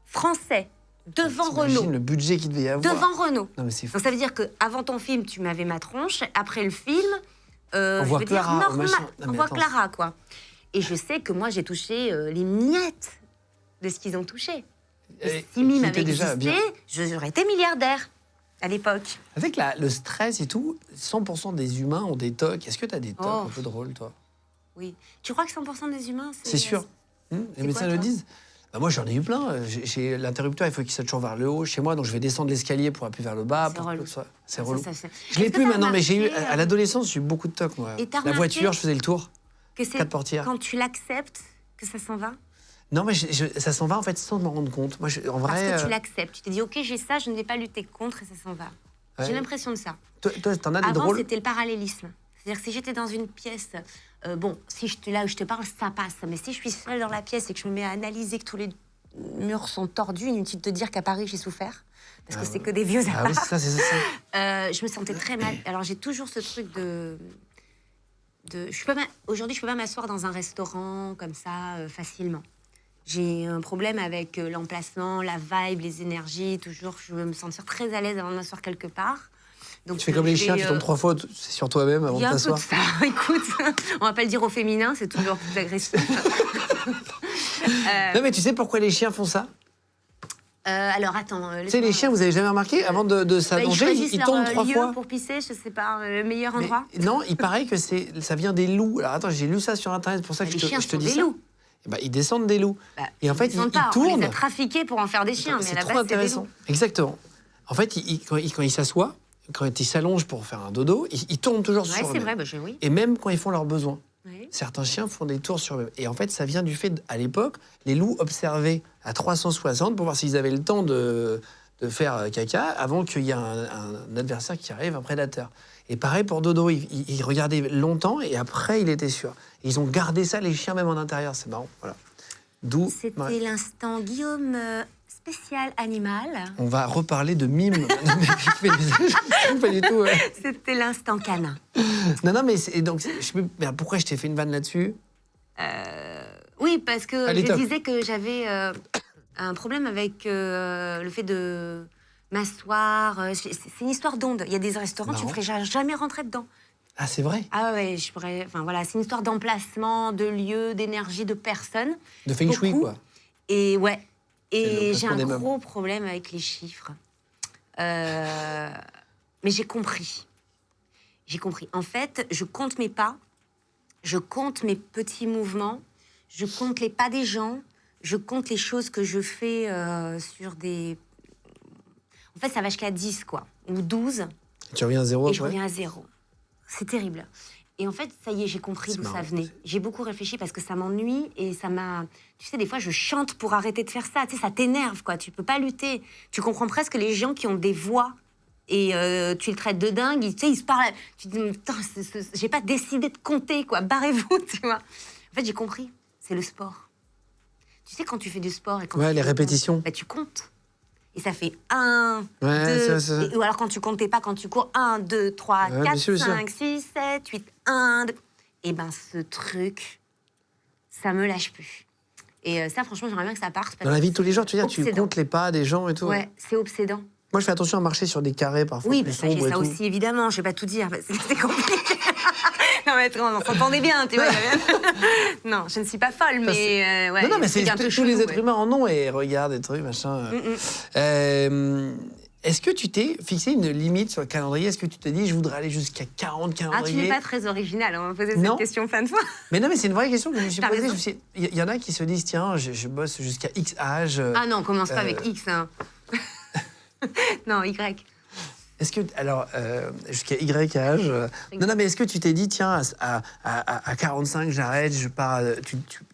français devant T'imagines Renault. le budget qu'il devait y avoir. Devant Renault. Non, mais c'est fou. Donc ça veut dire que avant ton film, tu m'avais ma tronche. Après le film, On je voit veux Clara, dire au normal. machin. Non, On mais voit attends. Clara, quoi. Et je sais que moi, j'ai touché les miettes de ce qu'ils ont touché. Et si Mime qui avait était déjà existé, j'aurais été milliardaire à l'époque. Avec le stress et tout, 100% des humains ont des tocs. Est-ce que tu as des tocs Oh. un peu drôles, toi? Oui. Tu crois que 100% des humains, C'est sûr. Les c'est médecins quoi, le toi disent. Bah, moi, j'en ai eu plein. J'ai l'interrupteur, il faut qu'il soit toujours vers le haut chez moi, donc je vais descendre l'escalier pour appuyer vers le bas. C'est pour relou. que ce soit- C'est Ça, relou. ça, c'est- Je l'ai Est-ce que plus t'as maintenant, mais j'ai eu remarqué, à l'adolescence, j'ai eu beaucoup de tocs, moi. Et t'as La remarqué voiture, je faisais le tour. que c'est Quatre portières. quand tu l'acceptes que ça s'en va? Non, mais ça s'en va en fait sans m'en rendre compte. Moi, en vrai. Parce que tu l'acceptes. Tu te dis, ok, j'ai ça, je ne vais pas lutter contre et ça s'en va. Ouais. J'ai l'impression de ça. Toi, t'en as des Avant, drôles. c'était le parallélisme. C'est-à-dire que si j'étais dans une pièce, bon, si là où je te parle, ça passe. Mais si je suis seule dans la pièce et que je me mets à analyser que tous les murs sont tordus, inutile de te dire qu'à Paris, j'ai souffert. Parce que c'est que des vieux Ah oui, c'est ça. je me sentais très mal. Alors, j'ai toujours ce truc de aujourd'hui, je peux pas m'asseoir dans un restaurant comme ça facilement. J'ai un problème avec l'emplacement, la vibe, les énergies. Toujours, je veux me sentir très à l'aise avant de m'asseoir quelque part. Donc, Tu fais comme les chiens, tu tombes 3 fois, c'est sur toi-même avant de t'asseoir. Il y a un peu de ça. Écoute, on va pas le dire au féminin, c'est toujours plus agressif. Non, mais tu sais pourquoi les chiens font ça? Alors, attends. Tu sais, les chiens, vous avez jamais remarqué, avant de s'allonger, ils tombent 3 fois. Pour pisser, je sais pas, le meilleur endroit. Non, il paraît que ça vient des loups. Alors attends, j'ai lu ça sur Internet, c'est pour ça que Les je chiens te sont dis des ça. loups. Et ils descendent des loups. Et en fait, ils On tournent. les a trafiqués pour en faire des chiens, mais C'est à la trop base, c'est des intéressant. loups. Exactement. En fait, quand ils s'assoient, quand ils s'allongent pour faire un dodo, ils tournent toujours Ouais, sur c'est eux-mêmes. vrai, oui. Et même quand ils font leurs besoins. Oui. Certains chiens font des tours sur eux-mêmes. Et en fait, ça vient du fait, à l'époque, les loups observaient à 360 pour voir s'ils avaient le temps de faire caca avant qu'il y ait un adversaire qui arrive, un prédateur. Et pareil pour dodo, ils regardaient longtemps et après, il était sûr. Et ils ont gardé ça, les chiens, même en intérieur. C'est marrant. Voilà. D'où. C'était l'instant Guillaume spécial animal. On va reparler de mime. Non, mais pas du tout. Ouais. C'était l'instant canin. Non, mais mais pourquoi je t'ai fait une vanne là-dessus? Oui, parce que Allez, je top. disais que j'avais un problème avec le fait de m'asseoir. C'est une histoire d'onde. Il y a des restaurants, tu ne ferais jamais rentrer dedans. Ah, c'est vrai? Ah ouais, je pourrais. Enfin voilà, c'est une histoire d'emplacement, de lieu, d'énergie, de personnes. De feng shui, Beaucoup. quoi. Et ouais. Et j'ai l'emplacement un des meubles. gros problème avec les chiffres. Mais j'ai compris. J'ai compris. En fait, je compte mes pas, je compte mes petits mouvements, je compte les pas des gens, je compte les choses que je fais sur des... En fait, ça va jusqu'à 10, quoi, ou 12, Tu reviens à zéro et après? je reviens à 0. C'est terrible. Et en fait, ça y est, j'ai compris C'est d'où ça marrant. venait. J'ai beaucoup réfléchi parce que ça m'ennuie et ça m'a... Tu sais, des fois, je chante pour arrêter de faire ça. Tu sais, ça t'énerve, quoi. Tu peux pas lutter. Tu comprends presque les gens qui ont des voix et tu le traites de dingue. Tu sais, ils se parlent... Tu te dis, putain, j'ai pas décidé de compter, quoi. Barrez-vous, tu vois. En fait, j'ai compris. C'est le sport. Tu sais, quand tu fais du sport et quand Ouais, tu les fais- répétitions. Bah, tu comptes. Et ça fait 1, Ouais, 2... c'est- Ou alors quand tu comptais pas, quand tu cours 1, 2, 3, Ouais, bien 4, sûr, bien sûr. 5, 6, 7, 8, 1, 2... Et ben ce truc, ça me lâche plus. Et ça, franchement, j'aimerais bien que ça parte. parce Dans la que vie de tous les jours, tu veux dire, tu obsédant. comptes les pas des gens et tout. Ouais, c'est obsédant. Moi, je fais attention à marcher sur des carrés parfois Oui, plus bah, ça, j'ai sombres et ça tout. aussi, évidemment. Je vais pas tout dire, parce que c'est compliqué. Non, mais attends, on s'entendait bien, tu vois. Non, je ne suis pas folle, mais... ouais, non, mais c'est un peu tous les chelou, êtres humains en ont et regardent des trucs, machin. Est-ce que tu t'es fixé une limite sur le calendrier? Est-ce que tu t'es dit, je voudrais aller jusqu'à 40 Ah, tu calendriers? n'es pas très original, on m'a posé Non. cette question plein de fois. Mais non, mais c'est une vraie question que je me suis T'as posée. raison. Il y en a qui se disent, tiens, je bosse jusqu'à X âge. Ah non, commence pas avec X, hein. Non, Y. Est-ce que, alors, jusqu'à Y âge... non, mais est-ce que tu t'es dit, tiens, à 45, j'arrête, je pars...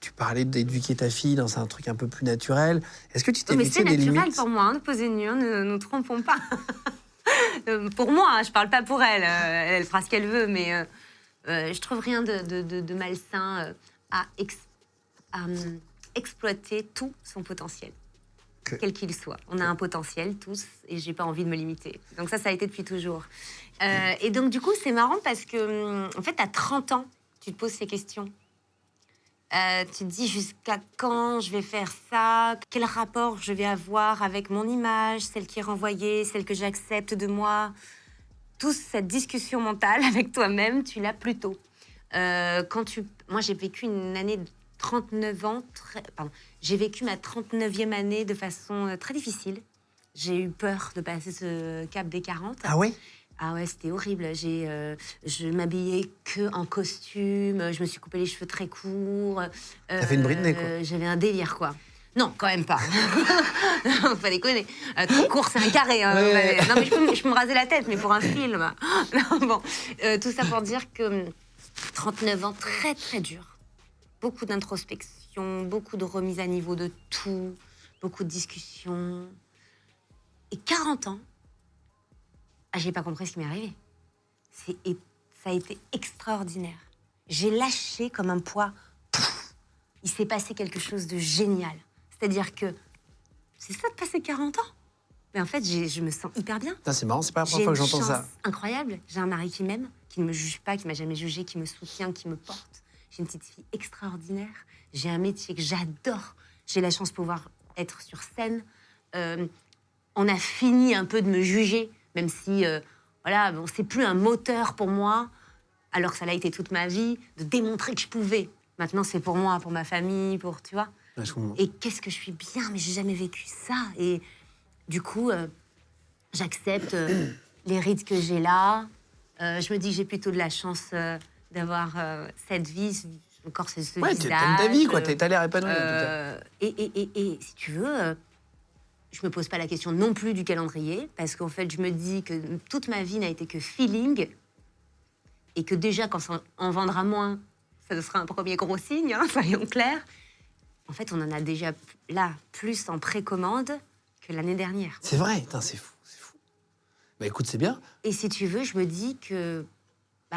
Tu parlais d'éduquer ta fille dans un truc un peu plus naturel. Est-ce que tu t'es Mais fixé c'est des naturel limites? pour moi hein, de poser nu, hein, ne nous trompons pas. Pour moi, hein, je parle pas pour elle. Elle fera ce qu'elle veut, mais je trouve rien de malsain à exploiter tout son potentiel. Quel qu'il soit. On a un potentiel, tous, et j'ai pas envie de me limiter. Donc ça a été depuis toujours. Et donc, du coup, c'est marrant parce que, en fait, à 30 ans, tu te poses ces questions. Tu te dis jusqu'à quand je vais faire ça, quel rapport je vais avoir avec mon image, celle qui est renvoyée, celle que j'accepte de moi. Toute cette discussion mentale avec toi-même, tu l'as plus tôt. Moi, j'ai vécu une année de 39 ans, j'ai vécu ma 39e année de façon très difficile. J'ai eu peur de passer ce cap des 40. Ah ouais? Ah ouais, c'était horrible. Je m'habillais que en costume, je me suis coupé les cheveux très courts. T'as fait une Britney, quoi. J'avais un délire, quoi. Non, quand même pas. Non, faut déconner. Très court, c'est un carré. Hein, Ouais. Non, mais je peux me raser la tête, mais pour un film. Non, bon. Tout ça pour dire que 39 ans, très, très dur. Beaucoup d'introspection, questions, beaucoup de remises à niveau de tout, beaucoup de discussions. Et 40 ans, j'ai pas compris ce qui m'est arrivé. Ça a été extraordinaire. J'ai lâché comme un poids. Il s'est passé quelque chose de génial. C'est-à-dire que c'est ça de passer 40 ans. Mais en fait, je me sens hyper bien. Putain, c'est marrant, c'est pas la première fois que j'entends ça. J'ai une chance incroyable. J'ai un mari qui m'aime, qui ne me juge pas, qui m'a jamais jugé, qui me soutient, qui me porte. J'ai une petite fille extraordinaire. J'ai un métier que j'adore. J'ai la chance de pouvoir être sur scène. On a fini un peu de me juger, même si, voilà, bon, c'est plus un moteur pour moi, alors que ça l'a été toute ma vie, de démontrer que je pouvais. Maintenant, c'est pour moi, pour ma famille, pour, tu vois. Ouais, je comprends. Et qu'est-ce que je suis bien, mais j'ai jamais vécu ça. Et du coup, j'accepte les rides que j'ai là. Je me dis que j'ai plutôt de la chance d'avoir cette vie, encore ce Ouais, visage. t'aimes ta vie, quoi. T'as l'air épanoui, en tout cas. Et si tu veux, je me pose pas la question non plus du calendrier, parce qu'en fait, je me dis que toute ma vie n'a été que feeling, et que déjà, quand on vendra moins, ça sera un premier gros signe, hein, soyons clairs. En fait, on en a déjà là plus en précommande que l'année dernière. C'est vrai, putain, c'est fou, c'est fou. Bah écoute, c'est bien. Et si tu veux, je me dis que,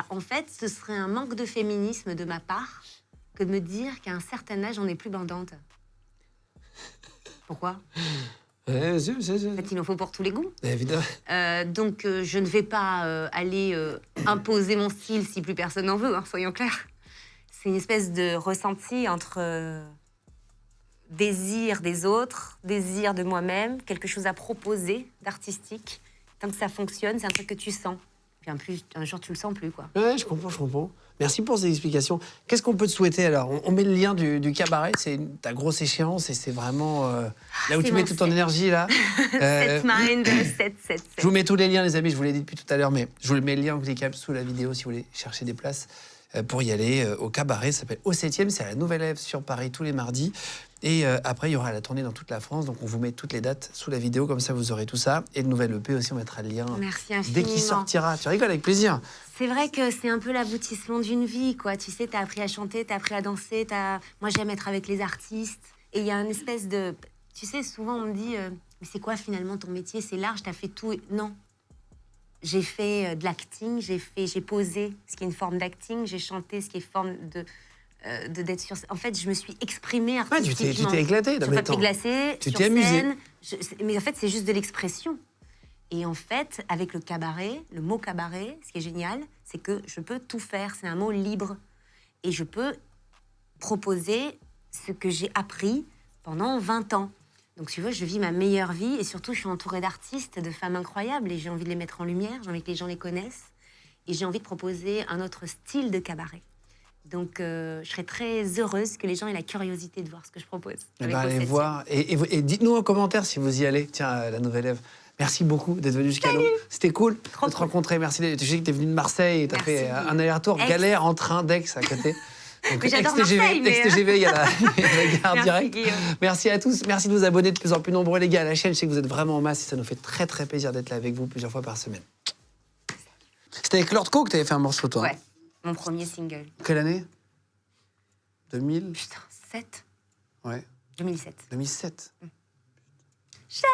en fait, ce serait un manque de féminisme de ma part que de me dire qu'à un certain âge, on n'est plus bandante. Pourquoi ? En fait, il en faut pour tous les goûts. Évidemment. Donc, je ne vais pas aller imposer mon style si plus personne n'en veut, hein, soyons clairs. C'est une espèce de ressenti entre désir des autres, désir de moi-même, quelque chose à proposer d'artistique. Tant que ça fonctionne, c'est un truc que tu sens. Puis un jour, tu le sens plus, quoi. Ouais, je comprends. Merci pour ces explications. Qu'est-ce qu'on peut te souhaiter, alors ? On met le lien du cabaret, c'est ta grosse échéance, et c'est vraiment là où tu mets toute ton énergie, là. Set mind, 7. Je vous mets tous les liens, les amis, je vous l'ai dit depuis tout à l'heure, mais je vous mets le lien en cliquable sous la vidéo si vous voulez chercher des places pour y aller au cabaret. Ça s'appelle Au 7e, c'est à la Nouvelle Ève sur Paris tous les mardis. Et après, il y aura la tournée dans toute la France. Donc, on vous met toutes les dates sous la vidéo. Comme ça, vous aurez tout ça. Et le nouvel EP aussi, on mettra le lien. Merci infiniment. Dès qu'il sortira. Tu rigoles, avec plaisir. C'est vrai que c'est un peu l'aboutissement d'une vie, quoi. Tu sais, t'as appris à chanter, t'as appris à danser. Moi, j'aime être avec les artistes. Et il y a une espèce de... Tu sais, souvent, on me dit mais c'est quoi, finalement, ton métier ? C'est large, t'as fait tout. Non. J'ai fait de l'acting. J'ai posé, ce qui est une forme d'acting. J'ai chanté, ce qui est forme d'être sur... En fait, je me suis exprimée artistiquement. Tu t'es éclaté. Sur papier glacé, tu sur t'es amusé. scène. Mais en fait, c'est juste de l'expression. Et en fait, avec le cabaret, le mot cabaret, ce qui est génial, c'est que je peux tout faire. C'est un mot libre. Et je peux proposer ce que j'ai appris pendant 20 ans. Donc, tu vois, je vis ma meilleure vie. Et surtout, je suis entourée d'artistes, de femmes incroyables. Et j'ai envie de les mettre en lumière. J'ai envie que les gens les connaissent. Et j'ai envie de proposer un autre style de cabaret. Donc, je serais très heureuse que les gens aient la curiosité de voir ce que je propose. Allez voir. Et dites-nous en commentaire si vous y allez. Tiens, à la Nouvelle Ève. Merci beaucoup d'être venu jusqu'à nous. C'était cool de te rencontrer. Merci. Je sais que tu es venu de Marseille et tu as fait un aller-retour. Galère en train d'Aix à côté. Donc, j'adore Marseille, Ex-TGV, il y a la gare Merci, directe. Guillaume. Merci à tous. Merci de vous abonner de plus en plus nombreux, les gars, à la chaîne. Je sais que vous êtes vraiment en masse et ça nous fait très, très plaisir d'être là avec vous plusieurs fois par semaine. C'était avec Lord Co que tu avais fait un morceau, toi. Ouais, mon premier single. Quelle année 2000 Putain, 7 Ouais. 2007. 2007. J'aime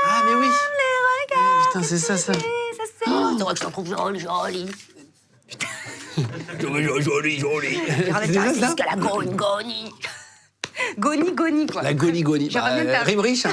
Ah, mais oui. les regards. Putain, c'est ça. C'est vrai que je te trouve jolie. Joli. Je ramène ta jusqu'à la goni. Goni, quoi. La goni. Je ramène ta- Rime riche.